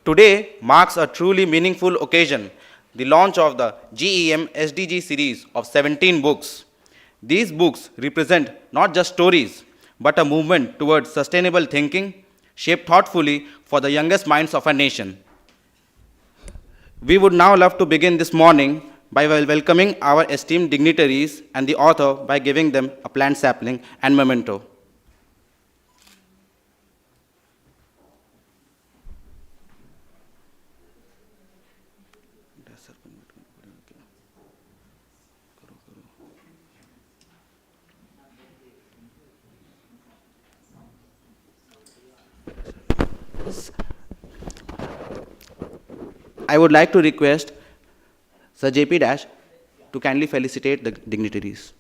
Today marks a truly meaningful occasion, the launch of the GEM SDG series of 17 books. These books represent not just stories, but a movement towards sustainable thinking, shaped thoughtfully for the youngest minds of our nation. We would now love to begin this morning by welcoming our esteemed dignitaries and the author by giving them a plant sapling and memento. I would like to request Sir JP Dash to kindly felicitate the dignitaries.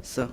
Sir.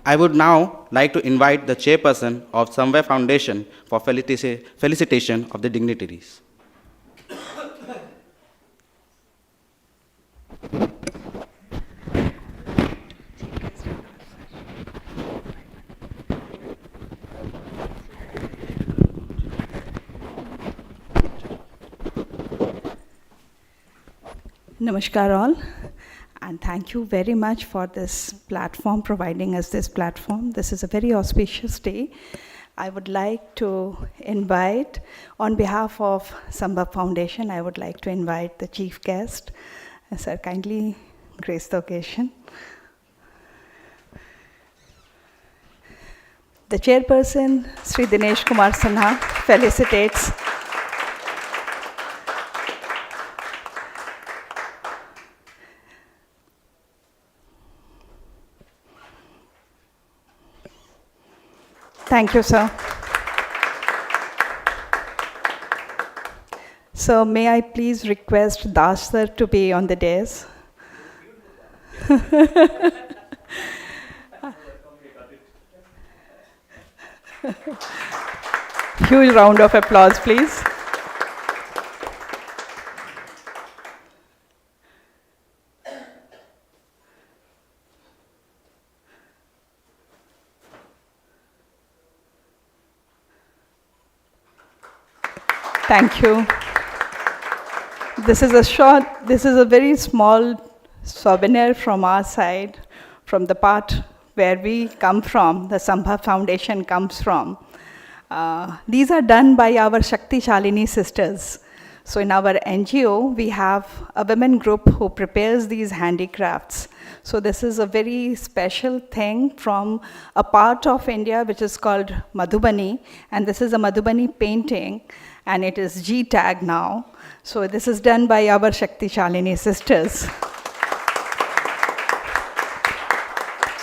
I would now like to invite the chairperson of SAMVAW Foundation for felicitation of the dignitaries. Namaskar all, and thank you very much for this platform, providing us this platform. This is a very auspicious day. I would like to invite, on behalf of SAMVAW Foundation, I would like to invite the chief guest. Sir, kindly grace the occasion. The chairperson, Sri Dinesh Kumar Sinha, felicitates Thank you, sir. So may I please request Das sir to be on the dais? Huge round of applause, please. Thank you. This is a very small souvenir from our side, from the part where we come from, the SAMVAW Foundation comes from. These are done by our Shakti Shalini sisters. So in our NGO, we have a women group who prepares these handicrafts. So this is a very special thing from a part of India which is called Madhubani, and this is a Madhubani painting, and it is G tag now. So this is done by our Shakti Shalini sisters.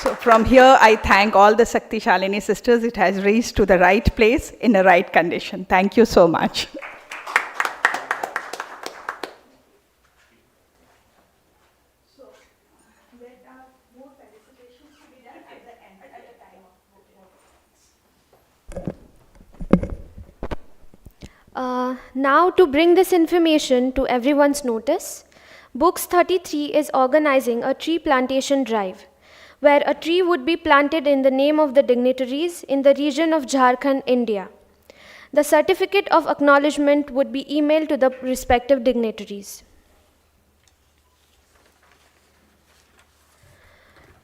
So from here, I thank all the Shakti Shalini sisters. It has reached to the right place in the right condition. Thank you so much. Now, to bring this information to everyone's notice, Books33 is organizing a tree plantation drive, where a tree would be planted in the name of the dignitaries in the region of Jharkhand, India. The certificate of acknowledgement would be emailed to the respective dignitaries.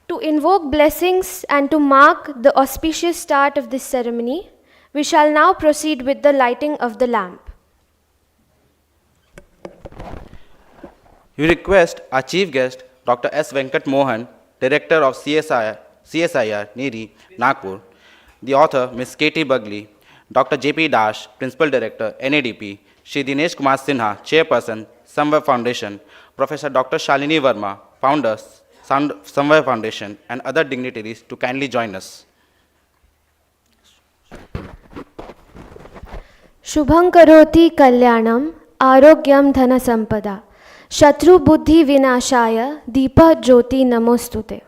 To invoke blessings and to mark the auspicious start of this ceremony, we shall now proceed with the lighting of the lamp. We request our chief guest, Dr. S. Mohan, Director of CSIR, NEERI, Nagpur, the author, Ms. K.T. Bagli, Dr. J.P. Dash, Principal Director, NADP, Shri Dinesh Kumar Sinha, Chairperson, SAMVAW Foundation, Professor Dr. Shalini Verma, Founder, SAMVAW Foundation, and other dignitaries to kindly join us. Shubham karoti kalyanam arogyam dhana sampada shatru buddhi vinashaya deepa jyoti namostute.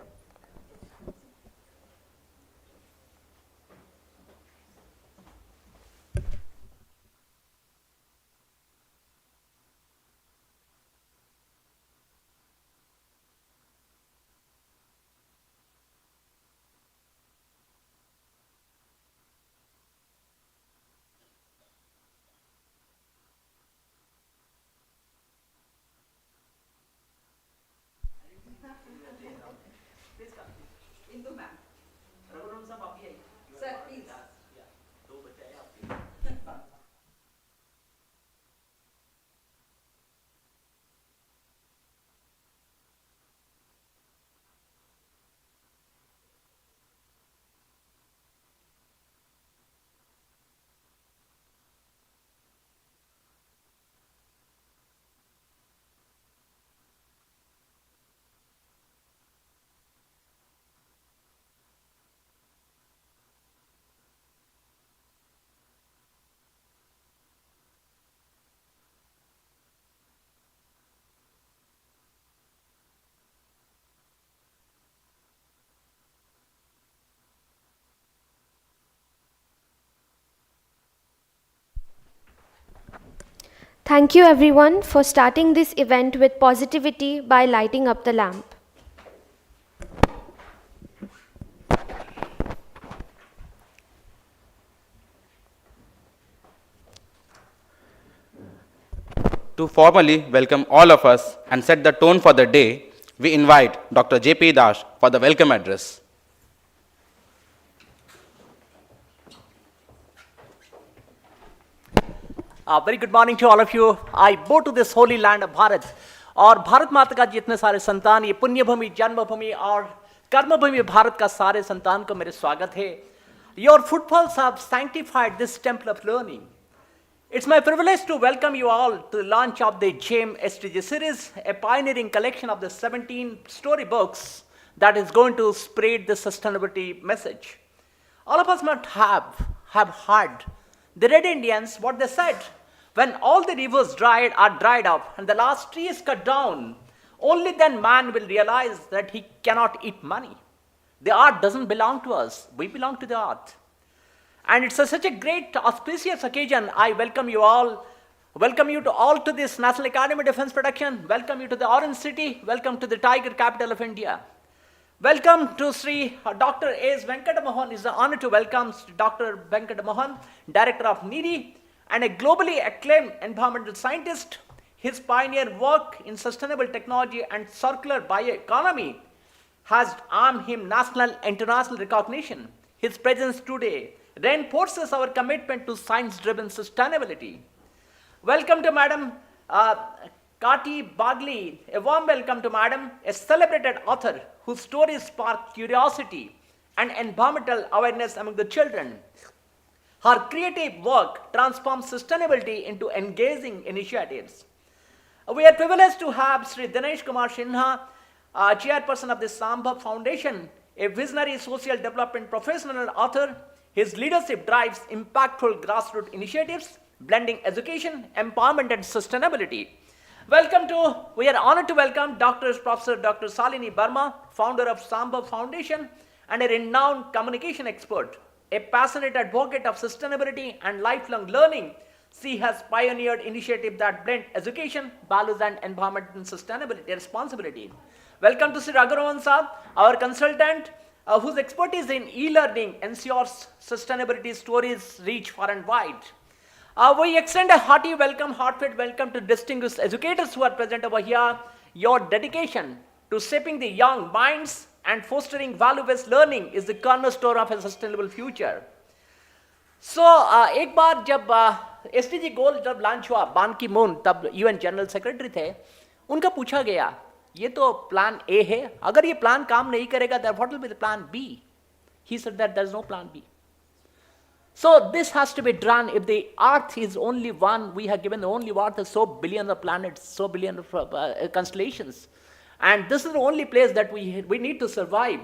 Thank you everyone for starting this event with positivity by lighting up the lamp. To formally welcome all of us and set the tone for the day, we invite Dr. J.P. Dash for the welcome address. Very good morning to all of you. I bow to this holy land of Bharat. और भारत माता का जितने सारे संतान, ये पुण्य भूमि, जन्म भूमि और कर्म भूमि भारत का सारे संतान को मेरे स्वागत है. Your footfalls have sanctified this temple of learning. It's my privilege to welcome you all to the launch of the GEM SDG Series, a pioneering collection of the 17 story books that is going to spread the sustainability message. All of us must have heard the Red Indians, what they said. When all the rivers dried up and the last tree is cut down, only then man will realize that he cannot eat money. The art doesn't belong to us. We belong to the art. And it's such a great auspicious occasion. I welcome you all. Welcome you to all to this National Academy Defense Production. Welcome you to the Orange City. Welcome to the Tiger Capital of India. Welcome to Sri Dr. S. Venkata Mohan. It's an honor to welcome Dr. Venkata Mohan, Director of NEERI, and a globally acclaimed environmental scientist. His pioneer work in sustainable technology and circular bioeconomy has earned him national and international recognition. His presence today reinforces our commitment to science-driven sustainability. Welcome to Madam Kati Bagli. A warm welcome to Madam, a celebrated author whose stories spark curiosity and environmental awareness among the children. Her creative work transforms sustainability into engaging initiatives. We are privileged to have Sri Dinesh Kumar Sinha, Chairperson of the SAMVAW Foundation, a visionary social development professional and author. His leadership drives impactful grassroots initiatives, blending education, empowerment, and sustainability. We are honored to welcome Professor Dr. Shalini Verma, founder of SAMVAW Foundation and a renowned communication expert, a passionate advocate of sustainability and lifelong learning. She has pioneered initiatives that blend education, values, and environment and sustainability, responsibility. Welcome to Sri Raghuram Saab, our consultant, whose expertise in e-learning ensures sustainability stories reach far and wide. We extend a hearty welcome, heartfelt welcome to distinguished educators who are present over here. Your dedication to shaping the young minds and fostering value-based learning is the cornerstone of a sustainable future. So, एक बार जब SDG गोल जब launch हुआ, बान की moon तब UN general secretary थे, उनका पूछा गया, ये तो प्लान A है, अगर ये प्लान काम नहीं करेगा, then what will be the plan B? He said that there is no plan B. So this has to be done. If the Earth is only one, we have given the only Earth so billions of planets, so billions of constellations, and this is the only place that we need to survive.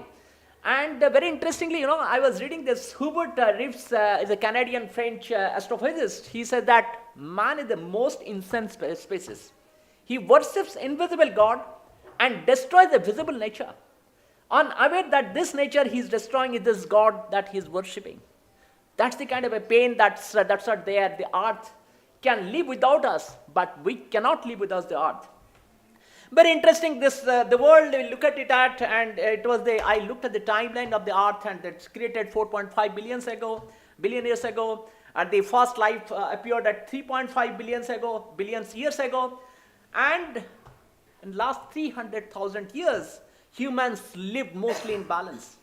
And very interestingly, you know, I was reading this. Hubert Reeves is a Canadian French astrophysicist. He said that man is the most insane species. He worships invisible God and destroys the visible nature. Unaware that this nature he is destroying is this God that he is worshipping. That's the kind of a pain that's there. The earth can live without us, but we cannot live without the earth. Very interesting, this the world, we look at it at, and it was I looked at the timeline of the earth, and it's created 4.5 billion years ago, and the first life appeared at 3.5 billion years ago, and in the last 300,000 years, humans lived mostly in balance.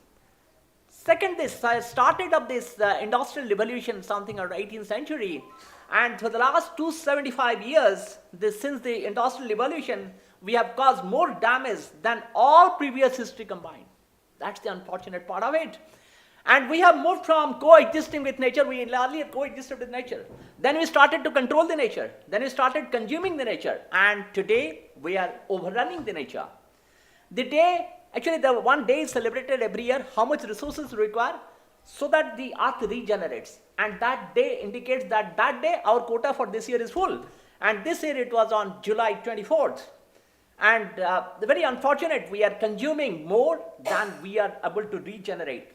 Second, this started up this industrial revolution, something around 18th century, and for the last 275 years, since the industrial revolution, we have caused more damage than all previous history combined. That's the unfortunate part of it. And we have moved from coexisting with nature. We earlier coexisted with nature. Then we started to control the nature. Then we started consuming the nature. And today, we are overrunning the nature. Actually, the one day is celebrated every year, how much resources require so that the earth regenerates. And that day indicates that day our quota for this year is full. And this year it was on July 24th. And very unfortunate, we are consuming more than we are able to regenerate.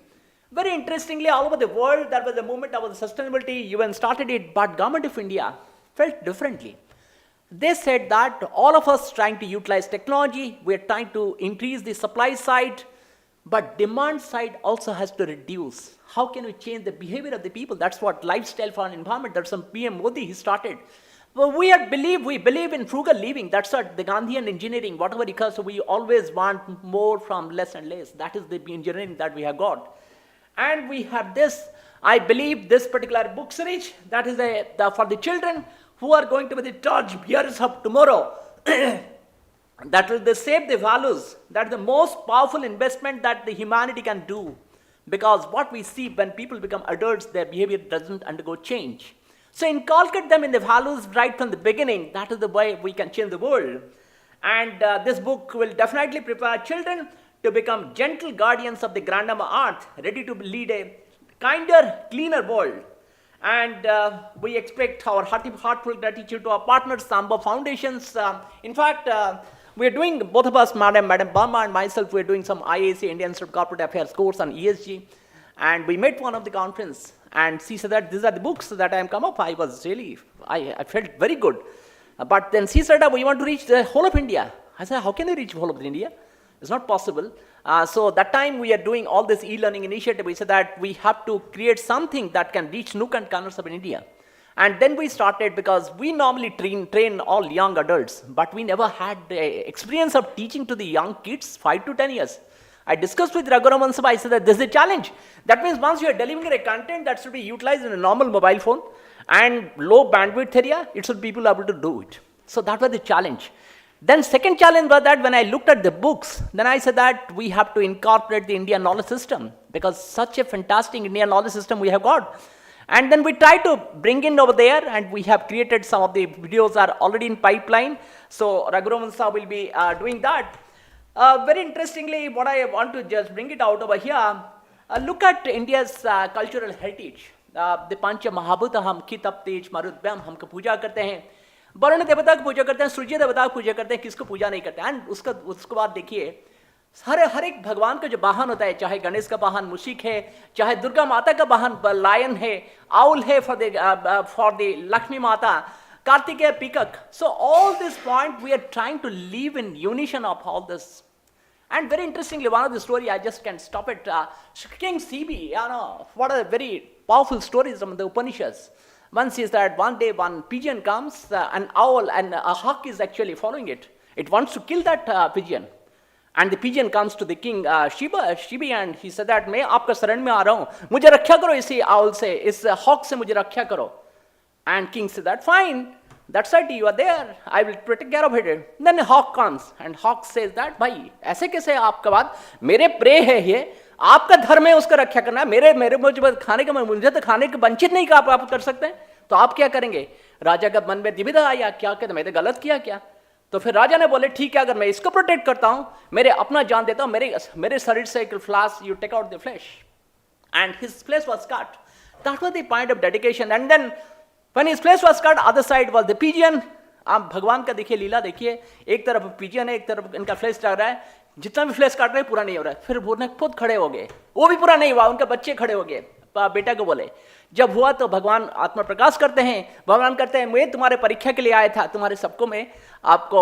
Very interestingly, all over the world, there was a movement about sustainability. UN started it, but Government of India felt differently. They said that all of us trying to utilize technology, we are trying to increase the supply side, but demand side also has to reduce. How can we change the behavior of the people? That's what lifestyle for an environment. That's some PM Modi, he started. Well, we believe in frugal living. That's what the Gandhian engineering, whatever it comes, so we always want more from less and less. That is the engineering that we have got. And we have this, I believe this particular book series, that is for the children who are going to be the torch bearers of tomorrow. That will shape the values. That's the most powerful investment that the humanity can do. Because what we see when people become adults, their behavior doesn't undergo change. So inculcate them in the values right from the beginning. That is the way we can change the world. And this book will definitely prepare children to become gentle guardians of the grandmama earth, ready to lead a kinder, cleaner world. And we expect our heartfelt gratitude to our partners, SAMVAW Foundations. In fact, we are doing, both of us, Madam Burma and myself, we are doing some IAC, Indian Institute of Corporate Affairs course on ESG. And we met one of the conference, and she said that these are the books that I have come up. I felt very good. But then she said, we want to reach the whole of India. I said, how can we reach the whole of India? It's not possible. So that time we are doing all this e-learning initiative. We said that we have to create something that can reach nook and corners of India. And then we started, because we normally train all young adults, but we never had the experience of teaching to the young kids 5 to 10 years. I discussed with Raghuram Saab, I said that this is a challenge. That means once you are delivering a content that should be utilized in a normal mobile phone and low bandwidth area, it should be people able to do it. So that was the challenge. Then second challenge was that when I looked at the books, then I said that we have to incorporate the Indian knowledge system, because such a fantastic Indian knowledge system we have got. And then we tried to bring in over there, and we have created some of the videos are already in pipeline. So Raghuram Saab will be doing that. Very interestingly, what I want to just bring it out over here, look at India's cultural heritage. The Pancha Mahabhuta, हम खी तप तेज मरुद्भ्याम हमको पूजा करते हैं, वरुण देवता को पूजा करते हैं, सूर्य देवता को पूजा करते हैं, किसको पूजा नहीं करते हैं. एंड उसके बाद देखिए, हर एक भगवान का जो वाहन होता है, चाहे गणेश का वाहन मूषिक है, चाहे दुर्गा माता का वाहन लायन है, आउल है फॉर द लक्ष्मी माता, Kartikeya पीकक. So all this point we are trying to live in unison of all this. And very interestingly, one of the story, I just can't stop it. King CB, what a very powerful stories from the Upanishads. One says that one day one pigeon comes, an owl and a hawk is actually following it. It wants to kill that pigeon. And the pigeon comes to the king Shibi, and he said that मैं आपका शरण में आ रहा हूँ, मुझे रक्षा करो इसी owl से, इस hawk से मुझे रक्षा करो. And king said that fine, that's right, you are there, I will take care of it. Then a hawk comes, and hawk says that भाई ऐसे कैसे आपका बात, मेरे प्रे है ये, आपका धर्म है उसका रक्षा करना, मेरे मुझे खाने का, मुझे तो खाने के वंचित नहीं का आप कर सकते हैं, तो आप क्या करेंगे. राजा का मन में दुविधा आया, क्या कहते मैं तो गलत किया क्या. तो फिर राजा ने बोले ठीक है, अगर मैं इसको प्रोटेक्ट करता हूं, मेरे अपना जान देता हूं, मेरे शरीर से एक flesh, you take out the flesh. And his flesh was cut. That was the point of dedication. And then when his flesh was cut, other side was the pigeon. आप भगवान का देखिए लीला देखिए, एक तरफ पिजन है, एक तरफ इनका फ्लैश चल रहा है, जितना भी फ्लैश काट रहे हैं पूरा नहीं हो रहा है. फिर वो खुद खड़े हो गए, वो भी पूरा नहीं हुआ, उनके बच्चे खड़े हो गए. बेटा को बोले जब हुआ तो भगवान आत्मा प्रकाश करते हैं, भगवान कहते हैं मैं तुम्हारे परीक्षा के लिए आया था, तुम्हारे सबको मैं आपको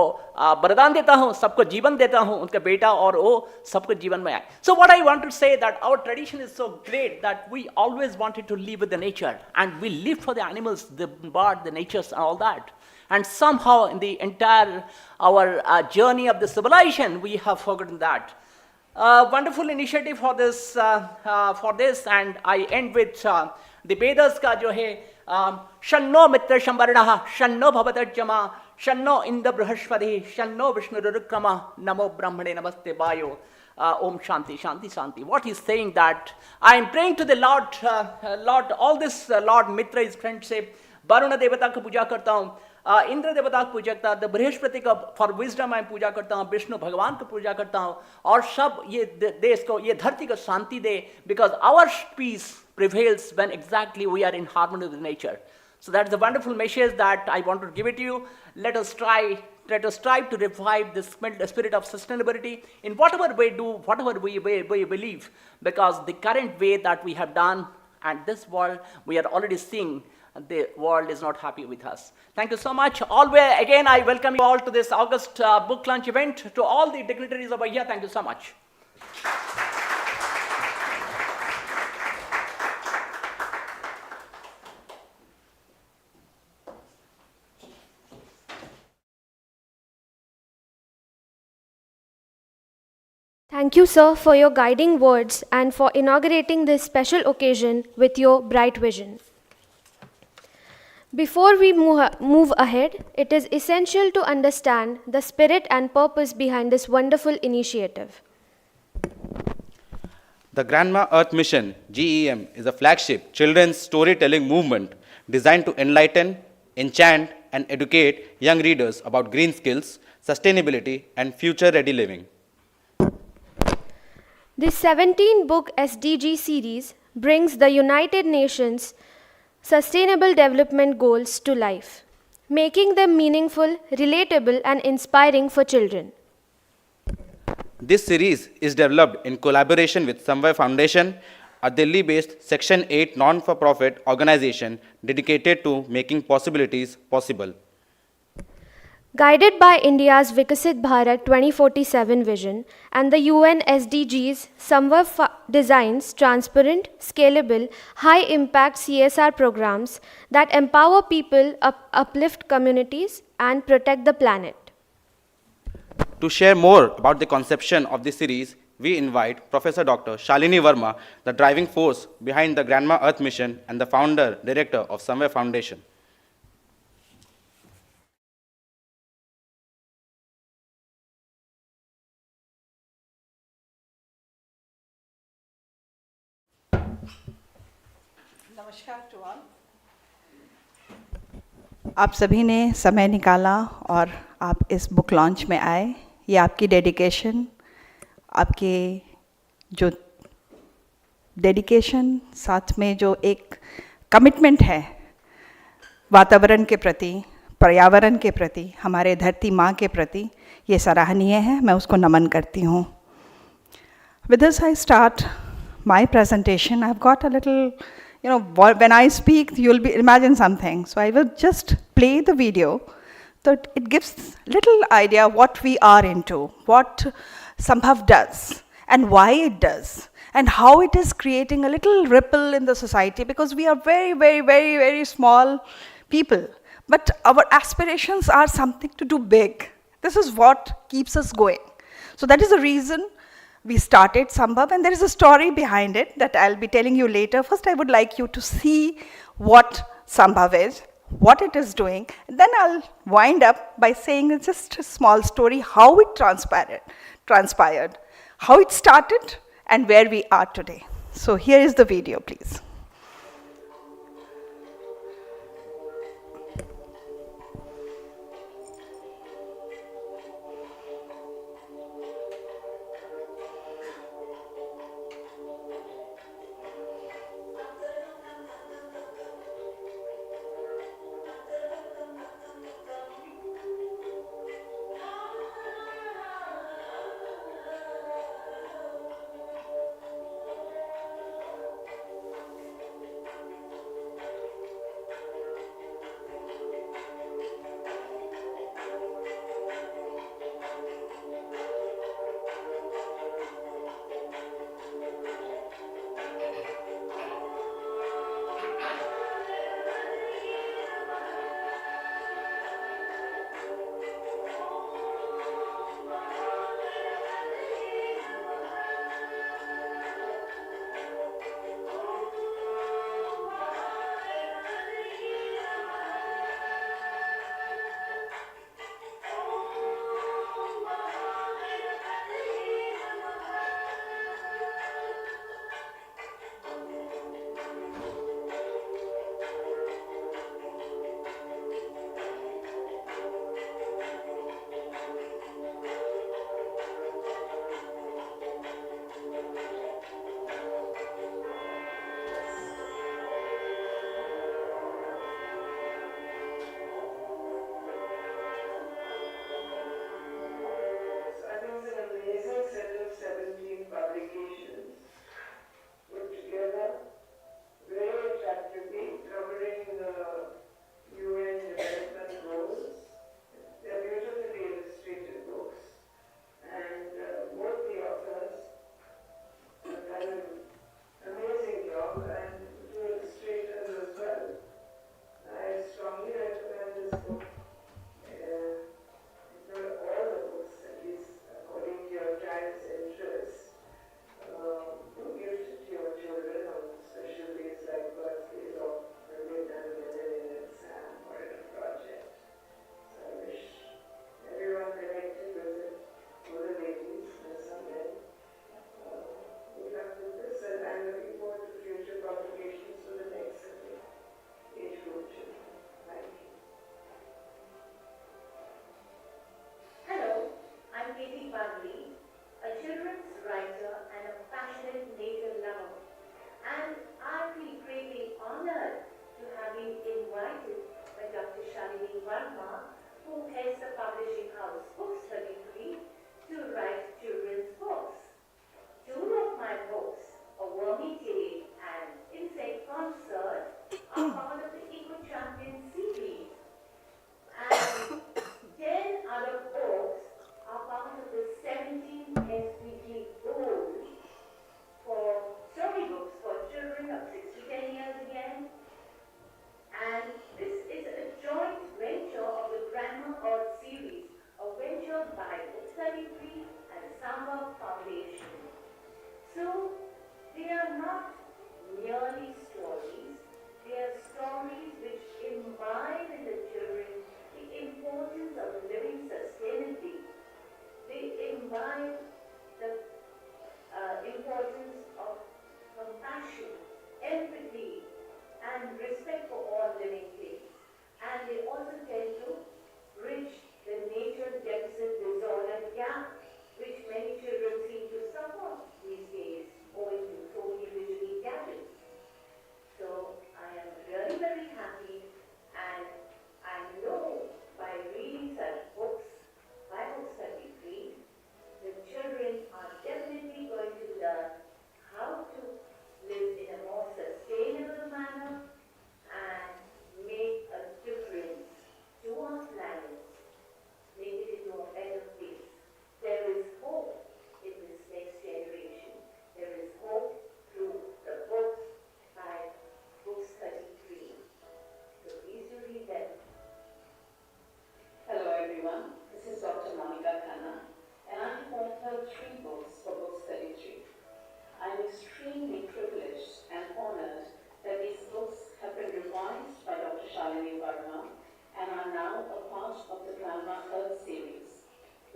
वरदान देता हूं, सबको जीवन देता हूं. उनका बेटा और वो सबको जीवन में आए. So what I want to say that our tradition is so great that we always wanted to live with the nature and we live for the animals, the bird, the natures and all that. And somehow in the entire our journey of the civilization, we have forgotten that. Wonderful initiative for this, and I end with the Vedas का जो है शन्नो मित्र संवर्णः शन्नो भवतर्जमा शन्नो इंद्र बृहस्पति शन्नो विष्णुरुक्रमा नमो ब्रह्मणे नमस्ते वायो. Om Shanti, Shanti, Shanti. What he's saying that I am praying to the Lord, all this Lord Mitra is friendship. Varun देवता को पूजा करता हूँ, इंद्र देवता को पूजा करता हूँ, बृहस्पति का फॉर विजडम मैं पूजा करता हूँ, विष्णु भगवान को पूजा करता हूँ, और सब ये देश को, ये धरती को शांति दे, because our peace prevails when exactly we are in harmony with nature. So that's the wonderful message that I want to give it to you. Let us strive to revive the spirit of sustainability in whatever we do, whatever we believe, because the current way that we have done, and this world, we are already seeing the world is not happy with us. Thank you so much. Always, again, I welcome you all to this August book launch event. To all the dignitaries over here, thank you so much. Thank you, sir, for your guiding words and for inaugurating this special occasion with your bright vision. Before we move ahead, it is essential to understand the spirit and purpose behind this wonderful initiative. The Grandma Earth Mission, GEM, is a flagship children's storytelling movement designed to enlighten, enchant, and educate young readers about green skills, sustainability, and future-ready living. This 17-book SDG series brings the United Nations Sustainable Development Goals to life, making them meaningful, relatable, and inspiring for children. This series is developed in collaboration with SAMVAW Foundation, a Delhi-based Section 8 non-for-profit organization dedicated to making possibilities possible. Guided by India's Viksit Bharat 2047 vision and the UN SDGs, SAMVAW designs transparent, scalable, high-impact CSR programs that empower people, uplift communities, and protect the planet. To share more about the conception of this series, we invite Professor Dr. Shalini Verma, the driving force behind the Grandma Earth Mission and the founder director of SAMVAW Foundation. नमस्कार to all. आप सभी ने समय निकाला और आप इस book launch में आए. ये आपकी डेडिकेशन, आपके जो डेडिकेशन साथ में जो एक कमिटमेंट है वातावरण के प्रति, पर्यावरण के प्रति, हमारे धरती माँ के प्रति, ये सराहनीय है. मैं उसको नमन करती हूँ. With this, I start my presentation. I've got a little, when I speak, you'll imagine something. So I will just play the video. So it gives little idea what we are into, what SAMVAW does, and why it does, and how it is creating a little ripple in the society, because we are very, very, very, very small people. But our aspirations are something to do big. This is what keeps us going. So that is the reason we started SAMVAW, and there is a story behind it that I'll be telling you later. First, I would like you to see what SAMVAW is, what it is doing, and then I'll wind up by saying just a small story, how it transpired, how it started, and where we are today. So here is the video, please.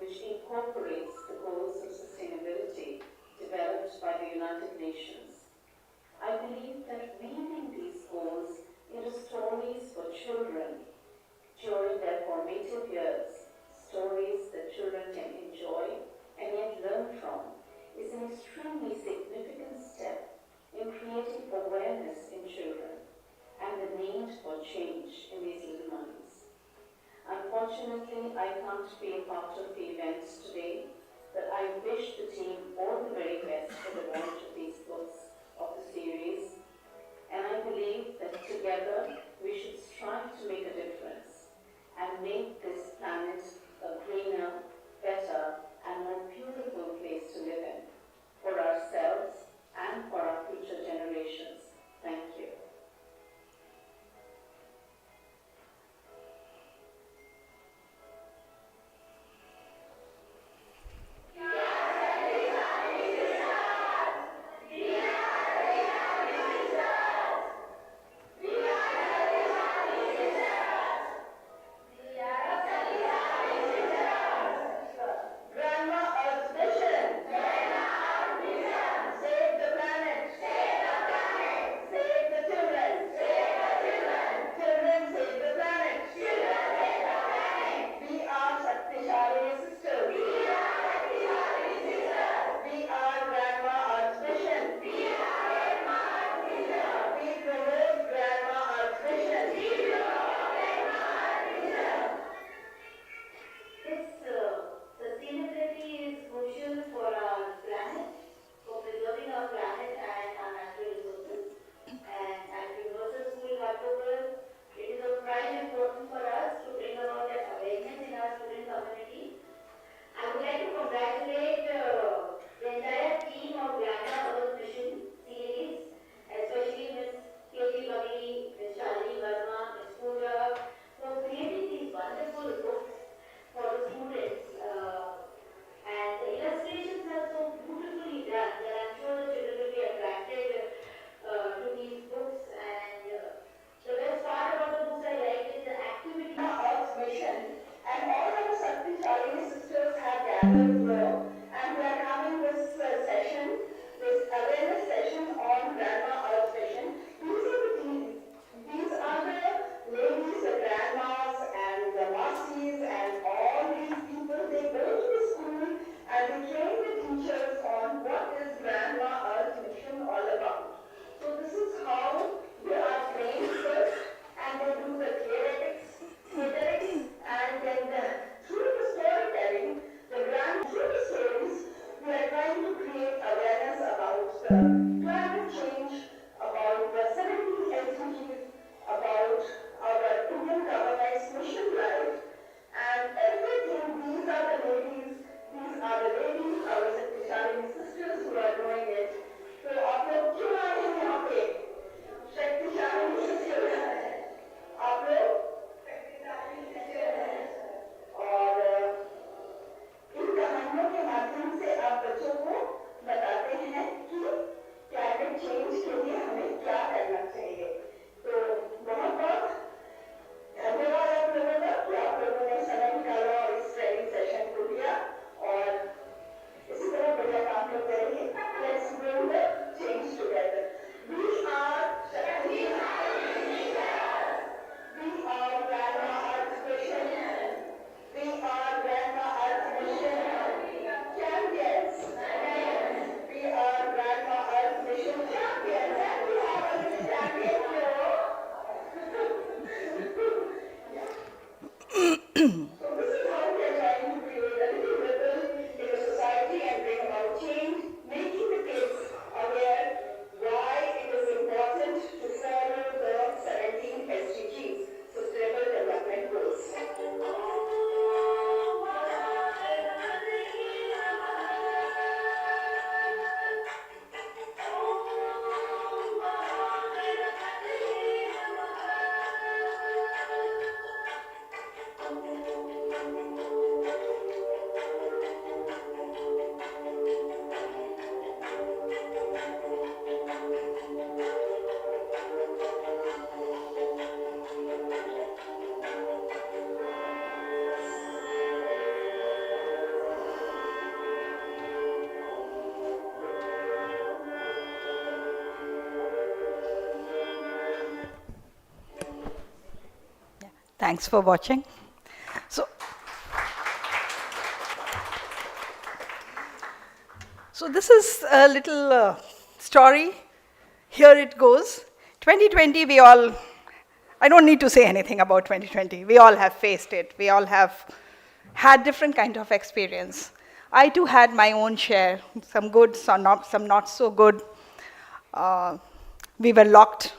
which incorporates the goals of sustainability developed by the United Nations. I believe that weaving these goals into stories for children during their formative years, stories that children can enjoy and yet learn from, is an extremely significant step in creating awareness in children and the need for change in these little minds. Unfortunately, I can't be a part of the event today, but I wish the team all the very best for the launch of these books of the series, and I believe that together we should strive to make a difference and make this planet a greener, better, and more beautiful place to live in for ourselves and for our future generations. Thank you. Climate change, about the 17 SDGs, about our Indian government's mission life, and everything. These are the ladies, our Shakti Shalini sisters Thanks for watching. So this is a little story. Here it goes. 2020, I don't need to say anything about 2020. We all have faced it. We all have had different kind of experience. I too had my own share, some good, some not so good. We were locked.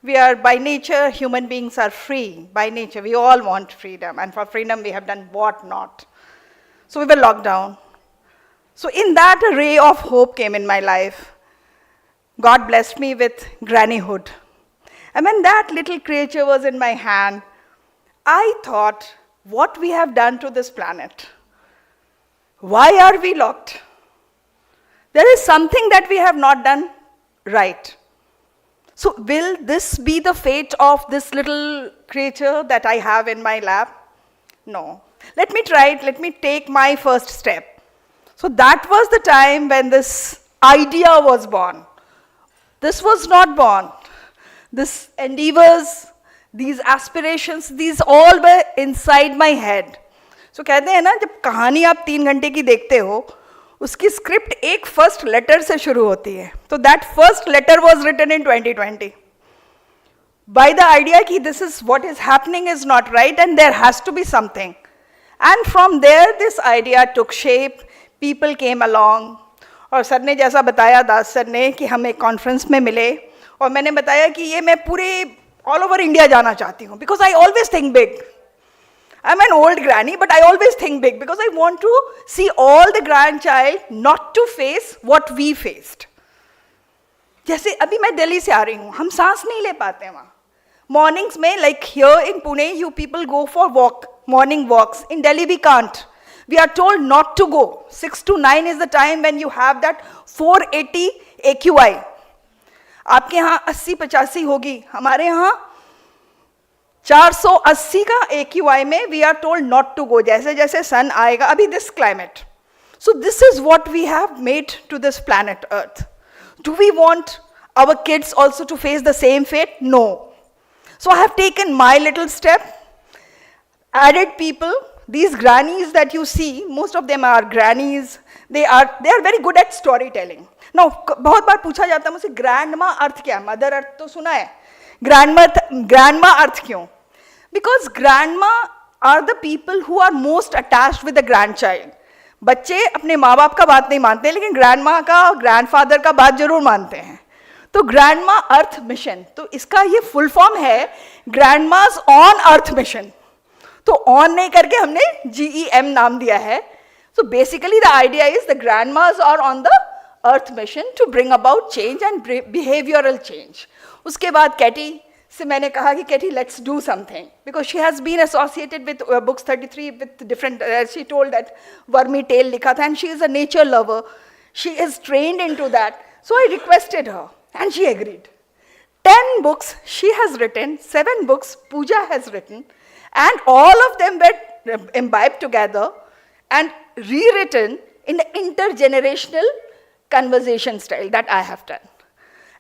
We are, by nature, human beings are free. By nature, we all want freedom. And for freedom, we have done what not. So we were locked down. So in that, a ray of hope came in my life. God blessed me with grannyhood. And when that little creature was in my hand, I thought, what we have done to this planet. Why are we locked? There is something that we have not done right. So will this be the fate of this little creature that I have in my lap? No. Let me try it. Let me take my first step. So that was the time when this idea was born. This was not born. These endeavors, these aspirations, these all were inside my head. So कहते हैं ना, जब कहानी आप 3 घंटे की देखते हो, उसकी स्क्रिप्ट एक फर्स्ट लेटर से शुरू होती है. तो that first letter was written in 2020 by the idea कि this is what is happening is not right and there has to be something. And from there this idea took shape, people came along. और sir ने जैसा बताया, दास sir ने, कि हम एक conference में मिले और मैंने बताया कि ये मैं पूरे ऑल ओवर इंडिया जाना चाहती हूँ, because I always think big. I'm an old granny, but I always think big because I want to see all the grandchild not to face what we faced. जैसे अभी मैं दिल्ली से आ रही हूँ, हम सांस नहीं ले पाते हैं वहाँ. Mornings में, like here in Pune, you people go for morning walks. In Delhi, we can't. We are told not to go. 6 to 9 is the time when you have that 480 AQI. आपके यहाँ 80-85 होगी, हमारे यहाँ 480 का AQI में we are told not to go. जैसे जैसे sun आएगा, अभी this climate. So this is what we have made to this planet Earth. Do we want our kids also to face the same fate? No. So I have taken my little step, added people. These grannies that you see, most of them are grannies. They are very good at storytelling. Now, बहुत बार पूछा जाता है मुझसे, grandma अर्थ क्या है? Mother अर्थ तो सुना है. Grandma अर्थ क्यों? Because grandma are the people who are most attached with the grandchild. बच्चे अपने माँ बाप का बात नहीं मानते, लेकिन grandma का, grandfather का बात जरूर मानते हैं. तो grandma अर्थ मिशन, तो इसका ये full form है grandma's on earth mission. तो on नहीं करके हमने GEM नाम दिया है. So basically the idea is the grandmas are on the earth mission to bring about change and behavioral change. उसके बाद Katie से मैंने कहा कि Katie, let's do something, because she has been associated with Books33 with different, she told that Wormy Tale लिखा था, and she is a nature lover. She is trained into that. So I requested her and she agreed. 10 books she has written, 7 books Pooja has written, and all of them were imbibed together and rewritten in the intergenerational conversation style that I have done.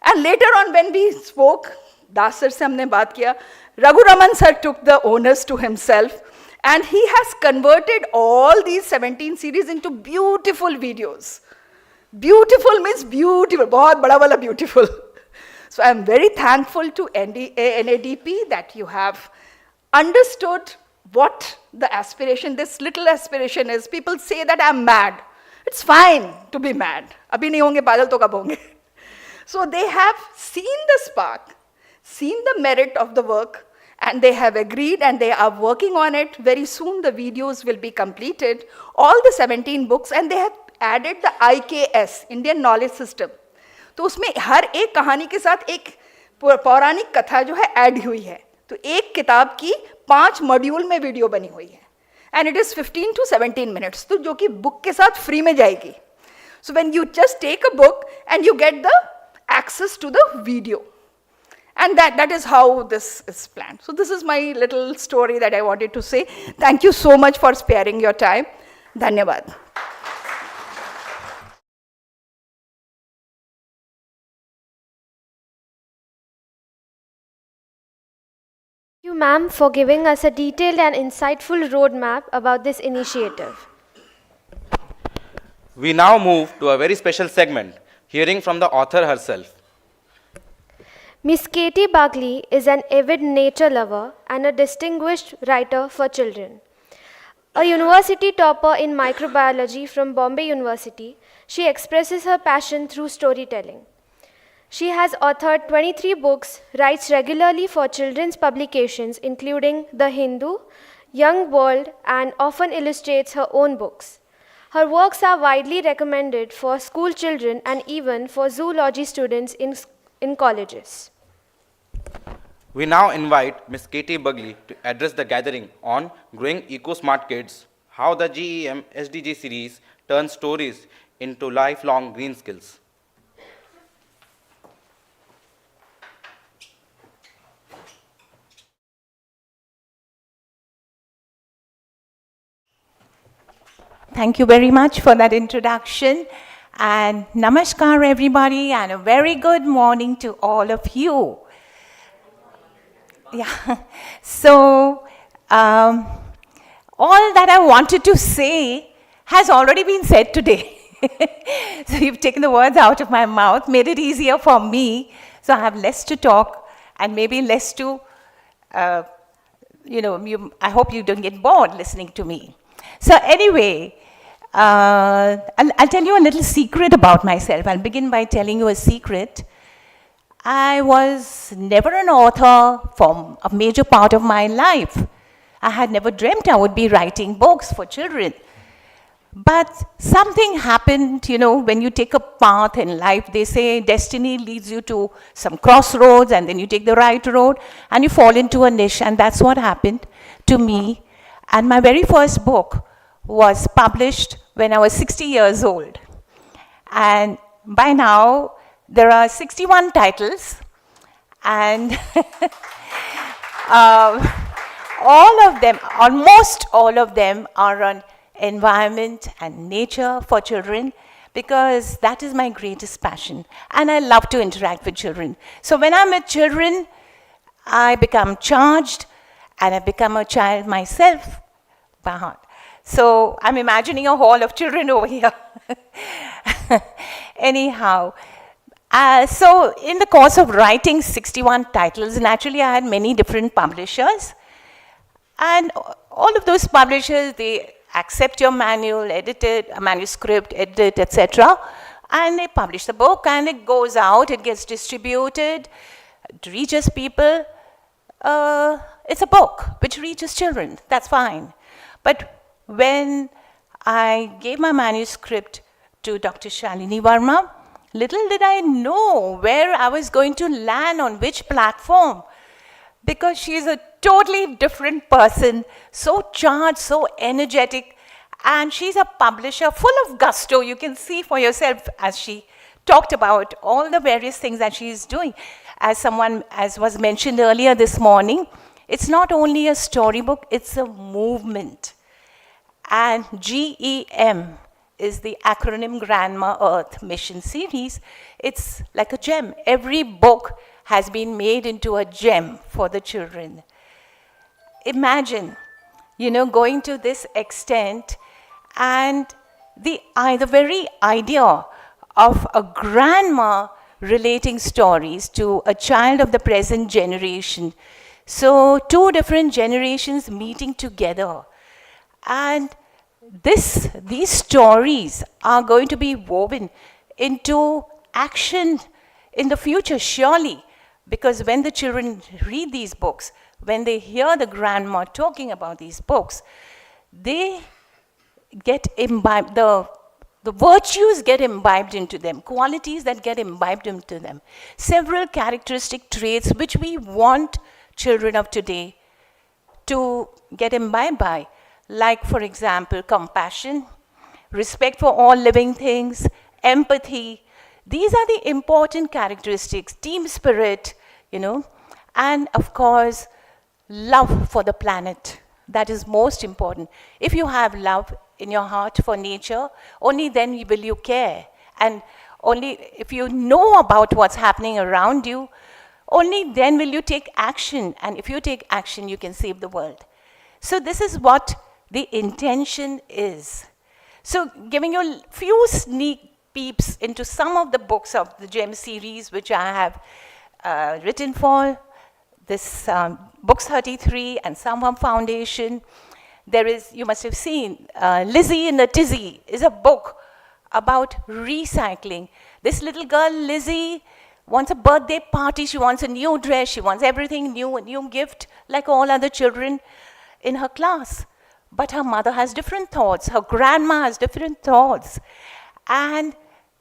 And later on when we spoke, Das sir से हमने बात किया, Raghuram sir took the onus to himself and he has converted all these 17 series into beautiful videos. Beautiful means beautiful, बहुत बड़ा वाला beautiful. So I am very thankful to NADP that you have understood what the aspiration, this little aspiration is. People say that I am mad. It's fine to be mad. अभी नहीं होंगे पागल तो कब होंगे? So they have seen the spark, seen the merit of the work, and they have agreed and they are working on it. Very soon the videos will be completed, all the 17 books, and they have added the IKS, Indian Knowledge System. तो उसमें हर एक कहानी के साथ एक पौराणिक कथा जो है ऐड हुई है. तो एक किताब की 5 मॉड्यूल में वीडियो बनी हुई है. And it is 15 to 17 minutes, तो जो कि बुक के साथ फ्री में जाएगी. So when you just take a book and you get the access to the video. And that is how this is planned. So this is my little story that I wanted to say. Thank you so much for sparing your time. Dhanyavad. Thank you, ma'am, for giving us a detailed and insightful roadmap about this initiative. We now move to a very special segment, hearing from the author herself. Miss Katie Bagli is an avid nature lover and a distinguished writer for children. A university topper in microbiology from Bombay University, she expresses her passion through storytelling. She has authored 23 books, writes regularly for children's publications including The Hindu, Young World, and often illustrates her own books. Her works are widely recommended for school children and even for zoology students in colleges. We now invite Ms. Katie Bagli to address the gathering on Growing Eco-Smart Kids, how the GEM SDG series turns stories into lifelong green skills. Thank you very much for that introduction. And namaskar, everybody, and a very good morning to all of you. Yeah, so all that I wanted to say has already been said today. So you've taken the words out of my mouth, made it easier for me. So I have less to talk and maybe less to, I hope you don't get bored listening to me. So anyway, I'll tell you a little secret about myself. I'll begin by telling you a secret. I was never an author for a major part of my life. I had never dreamt I would be writing books for children. But something happened, when you take a path in life, they say destiny leads you to some crossroads and then you take the right road and you fall into a niche, and that's what happened to me. And my very first book was published when I was 60 years old. And by now, there are 61 titles, and all of them, almost all of them, are on environment and nature for children, because that is my greatest passion. And I love to interact with children. So when I'm with children, I become charged, and I become a child myself by heart. So I'm imagining a hall of children over here. Anyhow, so in the course of writing 61 titles, naturally I had many different publishers. And all of those publishers, they accept your manual, edit it, a manuscript, edit, etc. And they publish the book, and it goes out, it gets distributed, it reaches people. It's a book which reaches children, that's fine. But when I gave my manuscript to Dr. Shalini Verma, little did I know where I was going to land, on which platform, because she's a totally different person, so charged, so energetic, and she's a publisher full of gusto. You can see for yourself as she talked about all the various things that she's doing. As was mentioned earlier this morning, it's not only a storybook, it's a movement. And GEM is the acronym Grandma Earth Mission Series. It's like a gem. Every book has been made into a gem for the children. Imagine, going to this extent, and the very idea of a grandma relating stories to a child of the present generation. So two different generations meeting together. And these stories are going to be woven into action in the future, surely. Because when the children read these books, when they hear the grandma talking about these books, they get imbibed, the virtues get imbibed into them, qualities that get imbibed into them, several characteristic traits which we want children of today to get imbibed by, like, for example, compassion, respect for all living things, empathy. These are the important characteristics, team spirit, and of course, love for the planet. That is most important. If you have love in your heart for nature, only then will you care. And only if you know about what's happening around you, only then will you take action. And if you take action, you can save the world. So this is what the intention is. So giving you a few sneak peeps into some of the books of the GEM series, which I have written for this Books 33 and SAMVAW Foundation. There is, you must have seen, Lizzie in a Tizzy is a book about recycling. This little girl, Lizzie, wants a birthday party. She wants a new dress. She wants everything new, a new gift, like all other children in her class. But her mother has different thoughts. Her grandma has different thoughts. And,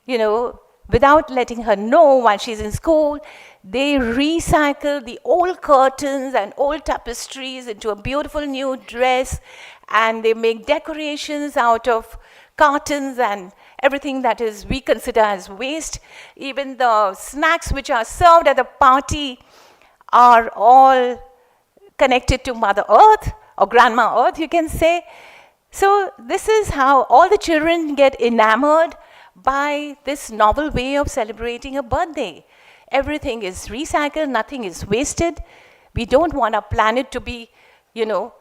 you know, without letting her know while she's in school, they recycle the old curtains and old tapestries into a beautiful new dress, and they make decorations out of cartons and everything that is we consider as waste. Even the snacks which are served at the party are all connected to Mother Earth, or Grandma Earth, you can say. So this is how all the children get enamored by this novel way of celebrating a birthday. Everything is recycled, nothing is wasted. We don't want our planet to be, you know,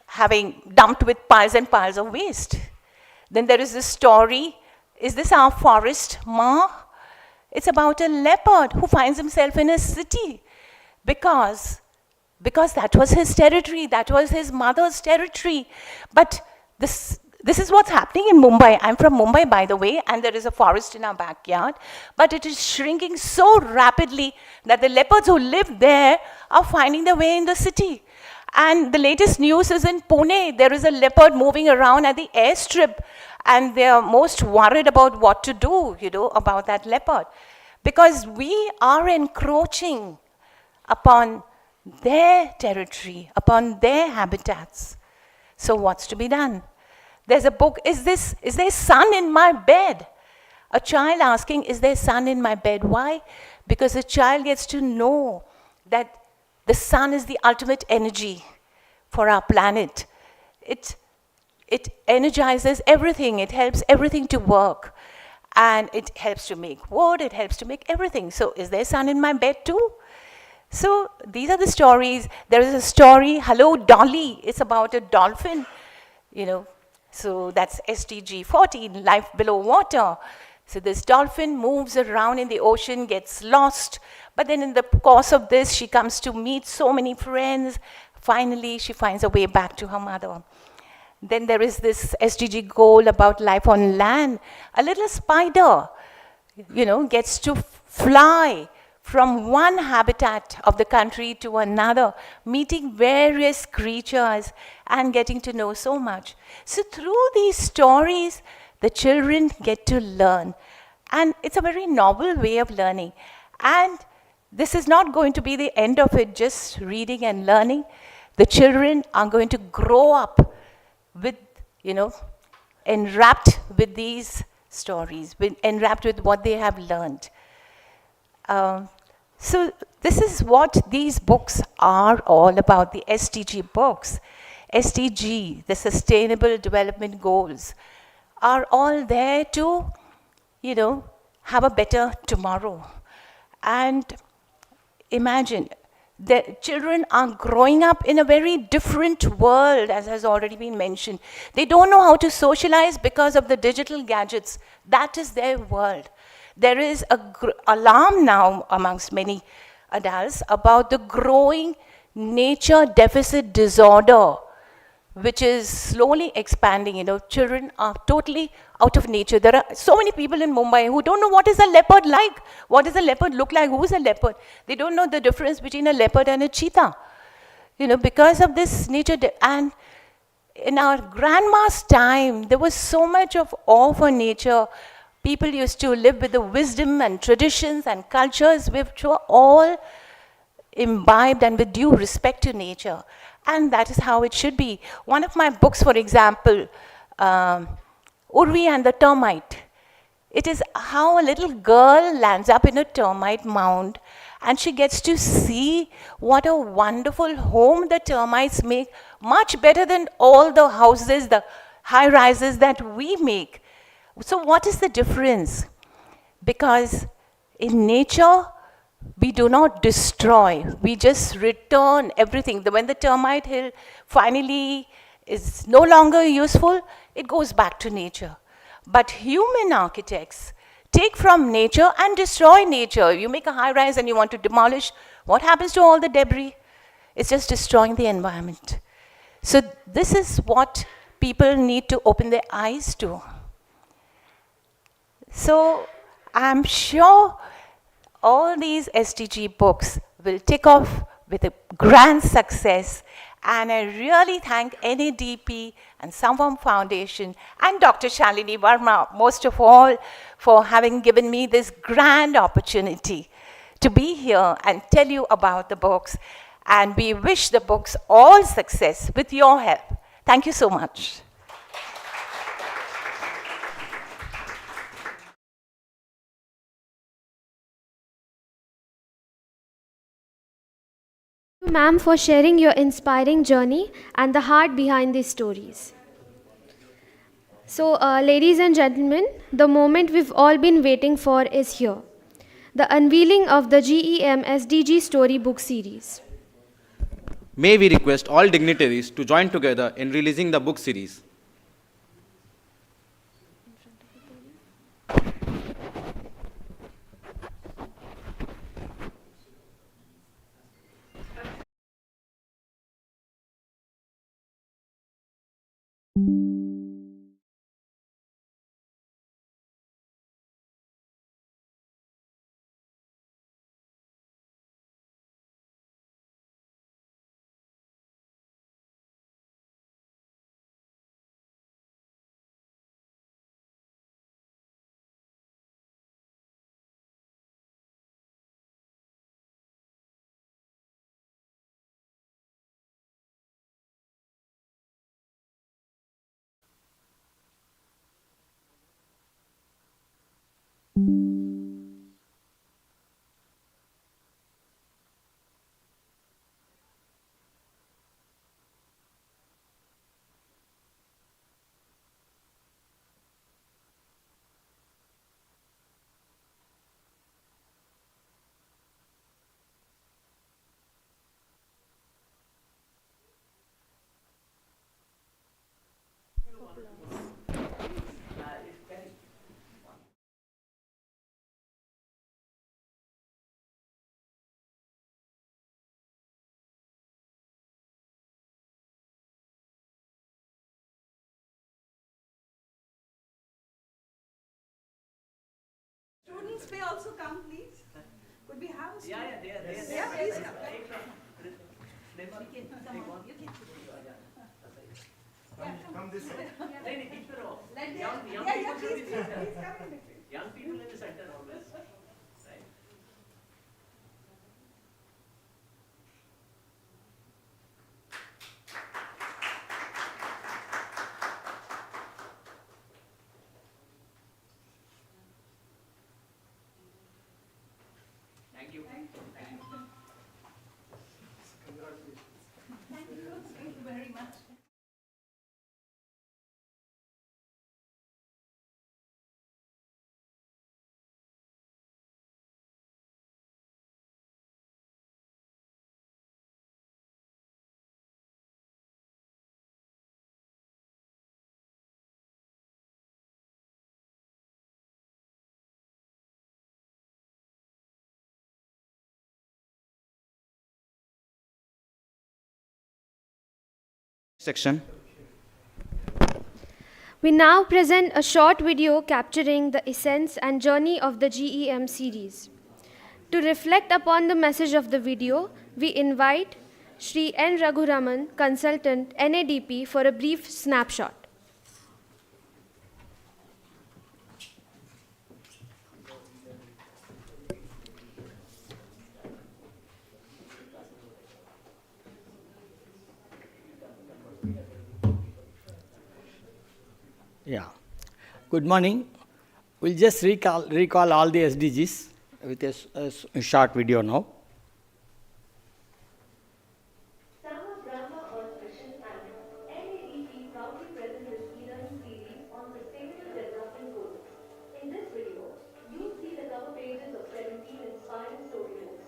having dumped with piles and piles of waste. Then there is this story, is this our forest, Ma? It's about a leopard who finds himself in a city because that was his territory, that was his mother's territory. But this is what's happening in Mumbai. I'm from Mumbai, by the way, and there is a forest in our backyard. But it is shrinking so rapidly that the leopards who live there are finding their way in the city. And the latest news is in Pune, there is a leopard moving around at the airstrip, and they are most worried about what to do, you know, about that leopard. Because we are encroaching upon their territory, upon their habitats. So what's to be done? There's a book, is there sun in my bed? A child asking, is there sun in my bed? Why? Because a child gets to know that the sun is the ultimate energy for our planet. It energizes everything. It helps everything to work. And it helps to make wood. It helps to make everything. So is there sun in my bed too? So these are the stories. There is a story, Hello Dolly. It's about a dolphin, you know. So that's SDG 14, life below water. So this dolphin moves around in the ocean, gets lost. But then in the course of this, she comes to meet so many friends. Finally, she finds a way back to her mother. Then there is this SDG goal about life on land. A little spider, you know, gets to fly from one habitat of the country to another, meeting various creatures and getting to know so much. So through these stories, the children get to learn. And it's a very novel way of learning. And this is not going to be the end of it, just reading and learning. The children are going to grow up with, you know, enwrapped with these stories, enwrapped with what they have learned. So this is what these books are all about, the SDG books. SDG, the Sustainable Development Goals, are all there to, you know, have a better tomorrow. And imagine, the children are growing up in a very different world, as has already been mentioned. They don't know how to socialize because of the digital gadgets. That is their world. There is an alarm now amongst many adults about the growing nature deficit disorder, which is slowly expanding. You know, children are totally out of nature. There are so many people in Mumbai who don't know what is a leopard like. What does a leopard look like? Who is a leopard? They don't know the difference between a leopard and a cheetah. You know, because of this nature. And in our grandma's time, there was so much of awe for nature. People used to live with the wisdom and traditions and cultures which were all imbibed and with due respect to nature. And that is how it should be. One of my books, for example, Urvi and the Termite. It is how a little girl lands up in a termite mound and she gets to see what a wonderful home the termites make, much better than all the houses, the high rises that we make. So what is the difference? Because in nature, we do not destroy, we just return everything. When the termite hill finally is no longer useful, it goes back to nature. But human architects take from nature and destroy nature. You make a high rise and you want to demolish, what happens to all the debris? It's just destroying the environment. So this is what people need to open their eyes to. So I'm sure all these SDG books will take off with a grand success. And I really thank NADP and SAMVAW Foundation and Dr. Shalini Verma, most of all, for having given me this grand opportunity to be here and tell you about the books. And we wish the books all success with your help. Thank you so much. Thank you, ma'am, for sharing your inspiring journey and the heart behind these stories. So, ladies and gentlemen, the moment we've all been waiting for is here. The unveiling of the GEM SDG Storybook Series. May we request all dignitaries to join together in releasing the book series. Students may also come, please. Could we have a student? Yeah, they are. Yeah, please come. Come this way. Young Yeah, people please, should be please, center. please come in between. Young people in the center always. Right. Thank you. Thank you. Thank you very much. Section. We now present a short video capturing the essence and journey of the GEM series. To reflect upon the message of the video, we invite Shri N. Raghuraman, consultant, NADP, for a brief snapshot. Yeah. Good morning. We'll just recall all the SDGs with a short video now. Summer Brahma Earth Mission and NADP proudly present this e-learning series on sustainable development goals. In this video, you'll see the cover pages of 17 inspiring storybooks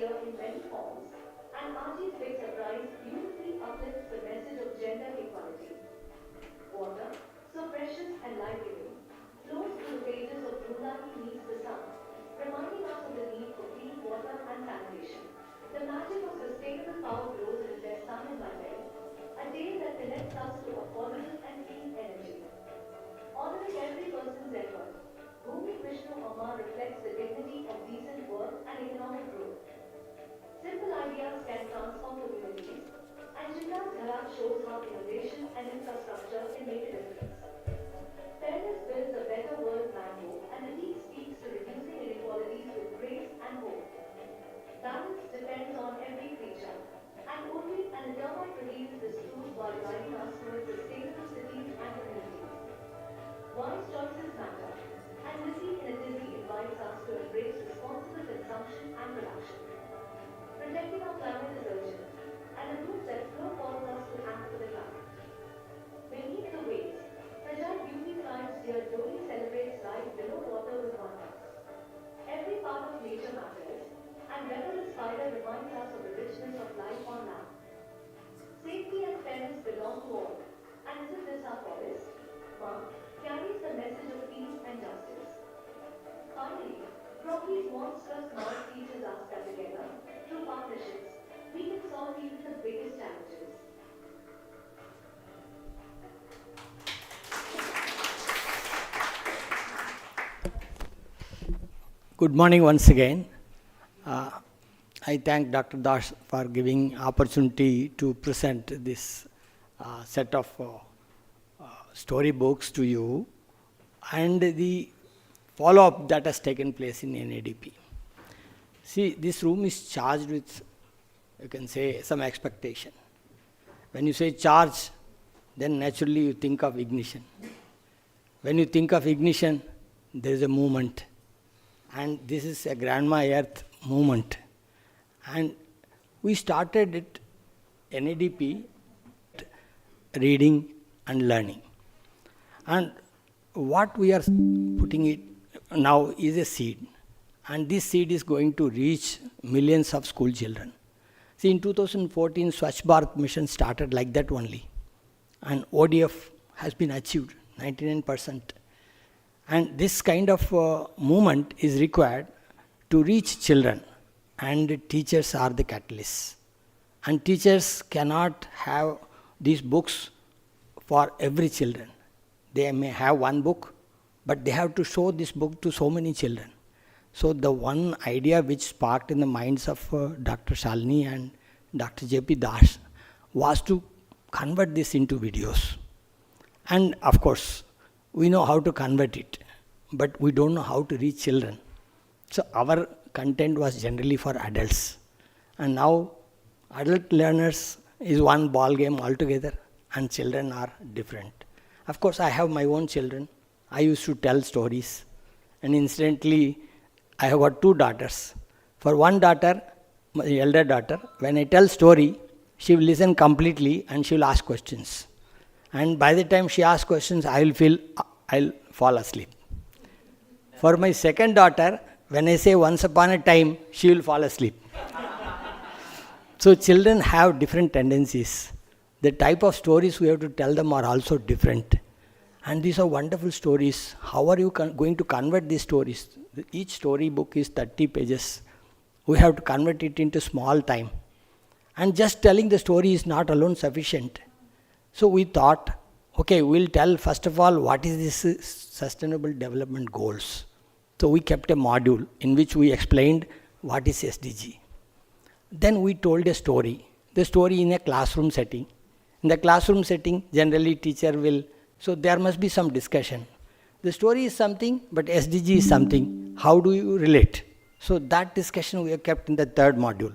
appear in many forms, and Aji's Big Surprise beautifully uplifts the message of gender equality. Water, so precious and life-giving, flows through the pages of Brundani Meets the Sun, reminding us of the need for clean water and sanitation. The magic of sustainable power grows in their sun in my bed, a tale that connects us to affordable and clean energy. Honoring every person's effort, Bhumi Vishnu Amma reflects the dignity of decent work and economic growth. Simple ideas can transform communities, and Chinna's Gharat shows how innovation and infrastructure can make a difference. Fairness builds a better world mango, and the team speaks to reducing inequalities with grace and hope. Balance depends on every creature, and only an termite reveals this truth while guiding us towards sustainable cities and communities. Wise choices matter, and Lizzie in a Dizzy invites us to embrace responsible consumption and production. Protecting our climate is urgent, and a group that flow calls us to act for the climate. Beneath the waves, Fragile Beauty Science Dear Doli celebrates life below water with wonders. Every part of nature matters, and Rebel the Spider reminds us of the richness of life on land. Safety and fairness belong to all, and isn't this our forest? Mom carries the message of peace and justice. Finally, Crocky's monstrous smart teaches us that together, through partnerships, we can solve even the biggest challenges. Good morning once again. I thank Dr. Das for giving opportunity to present this set of storybooks to you and the follow-up that has taken place in NADP. See, this room is charged with, you can say, some expectation. When you say charge, then naturally you think of ignition. When you think of ignition, there is a movement. And this is a Grandma Earth movement. And we started it, NADP, reading and learning. And what we are putting it now is a seed. And this seed is going to reach millions of school children. See, in 2014, Swachh Bharat mission started like that only. And ODF has been achieved, 99%. And this kind of movement is required to reach children. And teachers are the catalysts. And teachers cannot have these books for every children. They may have one book, but they have to show this book to so many children. So the one idea which sparked in the minds of Dr. Shalini and Dr. J.P. Das was to convert this into videos. And of course, we know how to convert it, but we don't know how to reach children. So our content was generally for adults. And now adult learners is one ball game altogether, and children are different. Of course, I have my own children. I used to tell stories, and incidentally, I have got two daughters. For one daughter, my elder daughter, when I tell story, she will listen completely and she will ask questions. And by the time she asks questions, I'll fall asleep. For my second daughter, when I say once upon a time, she will fall asleep. So children have different tendencies. The type of stories we have to tell them are also different. And these are wonderful stories. How are you going to convert these stories? Each story book is 30 pages. We have to convert it into small time. And just telling the story is not alone sufficient. So we thought, okay, we'll tell first of all what is this sustainable development goals. So we kept a module in which we explained what is SDG. Then we told a story. The story in a classroom setting. In the classroom setting, generally teacher will, so there must be some discussion. The story is something, but SDG is something. How do you relate? So that discussion we have kept in the third module.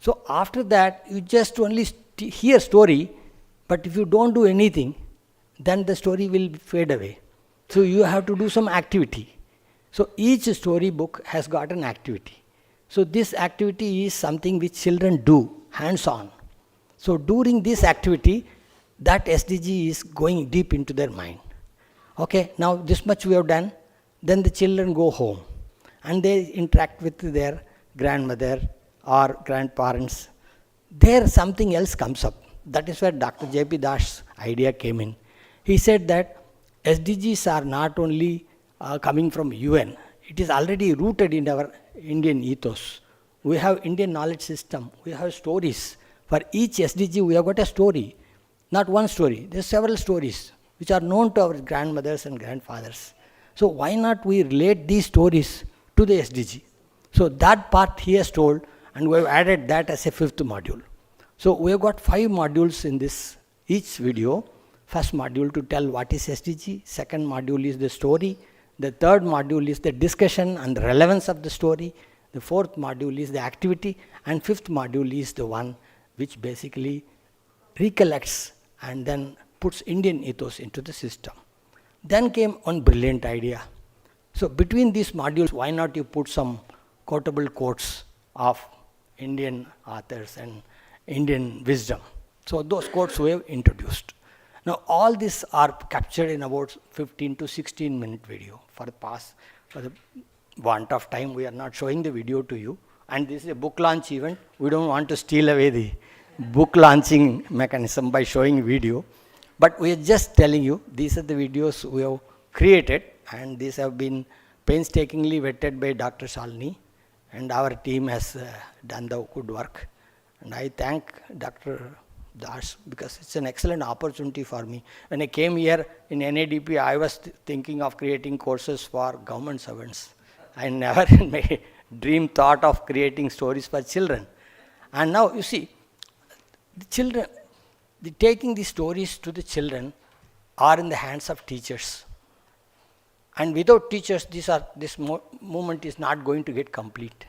So after that, you just only hear story, but if you don't do anything, then the story will fade away. So you have to do some activity. So each story book has got an activity. So this activity is something which children do, hands-on. So during this activity, that SDG is going deep into their mind. Okay, now this much we have done, then the children go home and they interact with their grandmother or grandparents, there something else comes up. That is where Dr. J.P. Dash's idea came in. He said that SDGs are not only coming from UN, it is already rooted in our Indian ethos. We have Indian knowledge system, we have stories. For each SDG we have got a story, not one story, there are several stories which are known to our grandmothers and grandfathers. So why not we relate these stories to the SDG? So that part he has told, and we have added that as a 5th module. So we have got 5 modules in this each video. First module to tell what is SDG, second module is the story, the third module is the discussion and the relevance of the story, the fourth module is the activity, and fifth module is the one which basically recollects and then puts Indian ethos into the system. Then came one brilliant idea. So between these modules, why not you put some quotable quotes of Indian authors and Indian wisdom? So those quotes we have introduced. Now all these are captured in about 15 to 16 minute video. For the want of time, we are not showing the video to you. And this is a book launch event. We don't want to steal away the book launching mechanism by showing video. But we are just telling you, these are the videos we have created, and these have been painstakingly vetted by Dr. Shalini, and our team has done the good work. And I thank Dr. Das because it's an excellent opportunity for me. When I came here in NADP, I was thinking of creating courses for government servants. I never in my dream thought of creating stories for children. And now you see, the children, taking the stories to the children are in the hands of teachers. And without teachers, this movement is not going to get complete.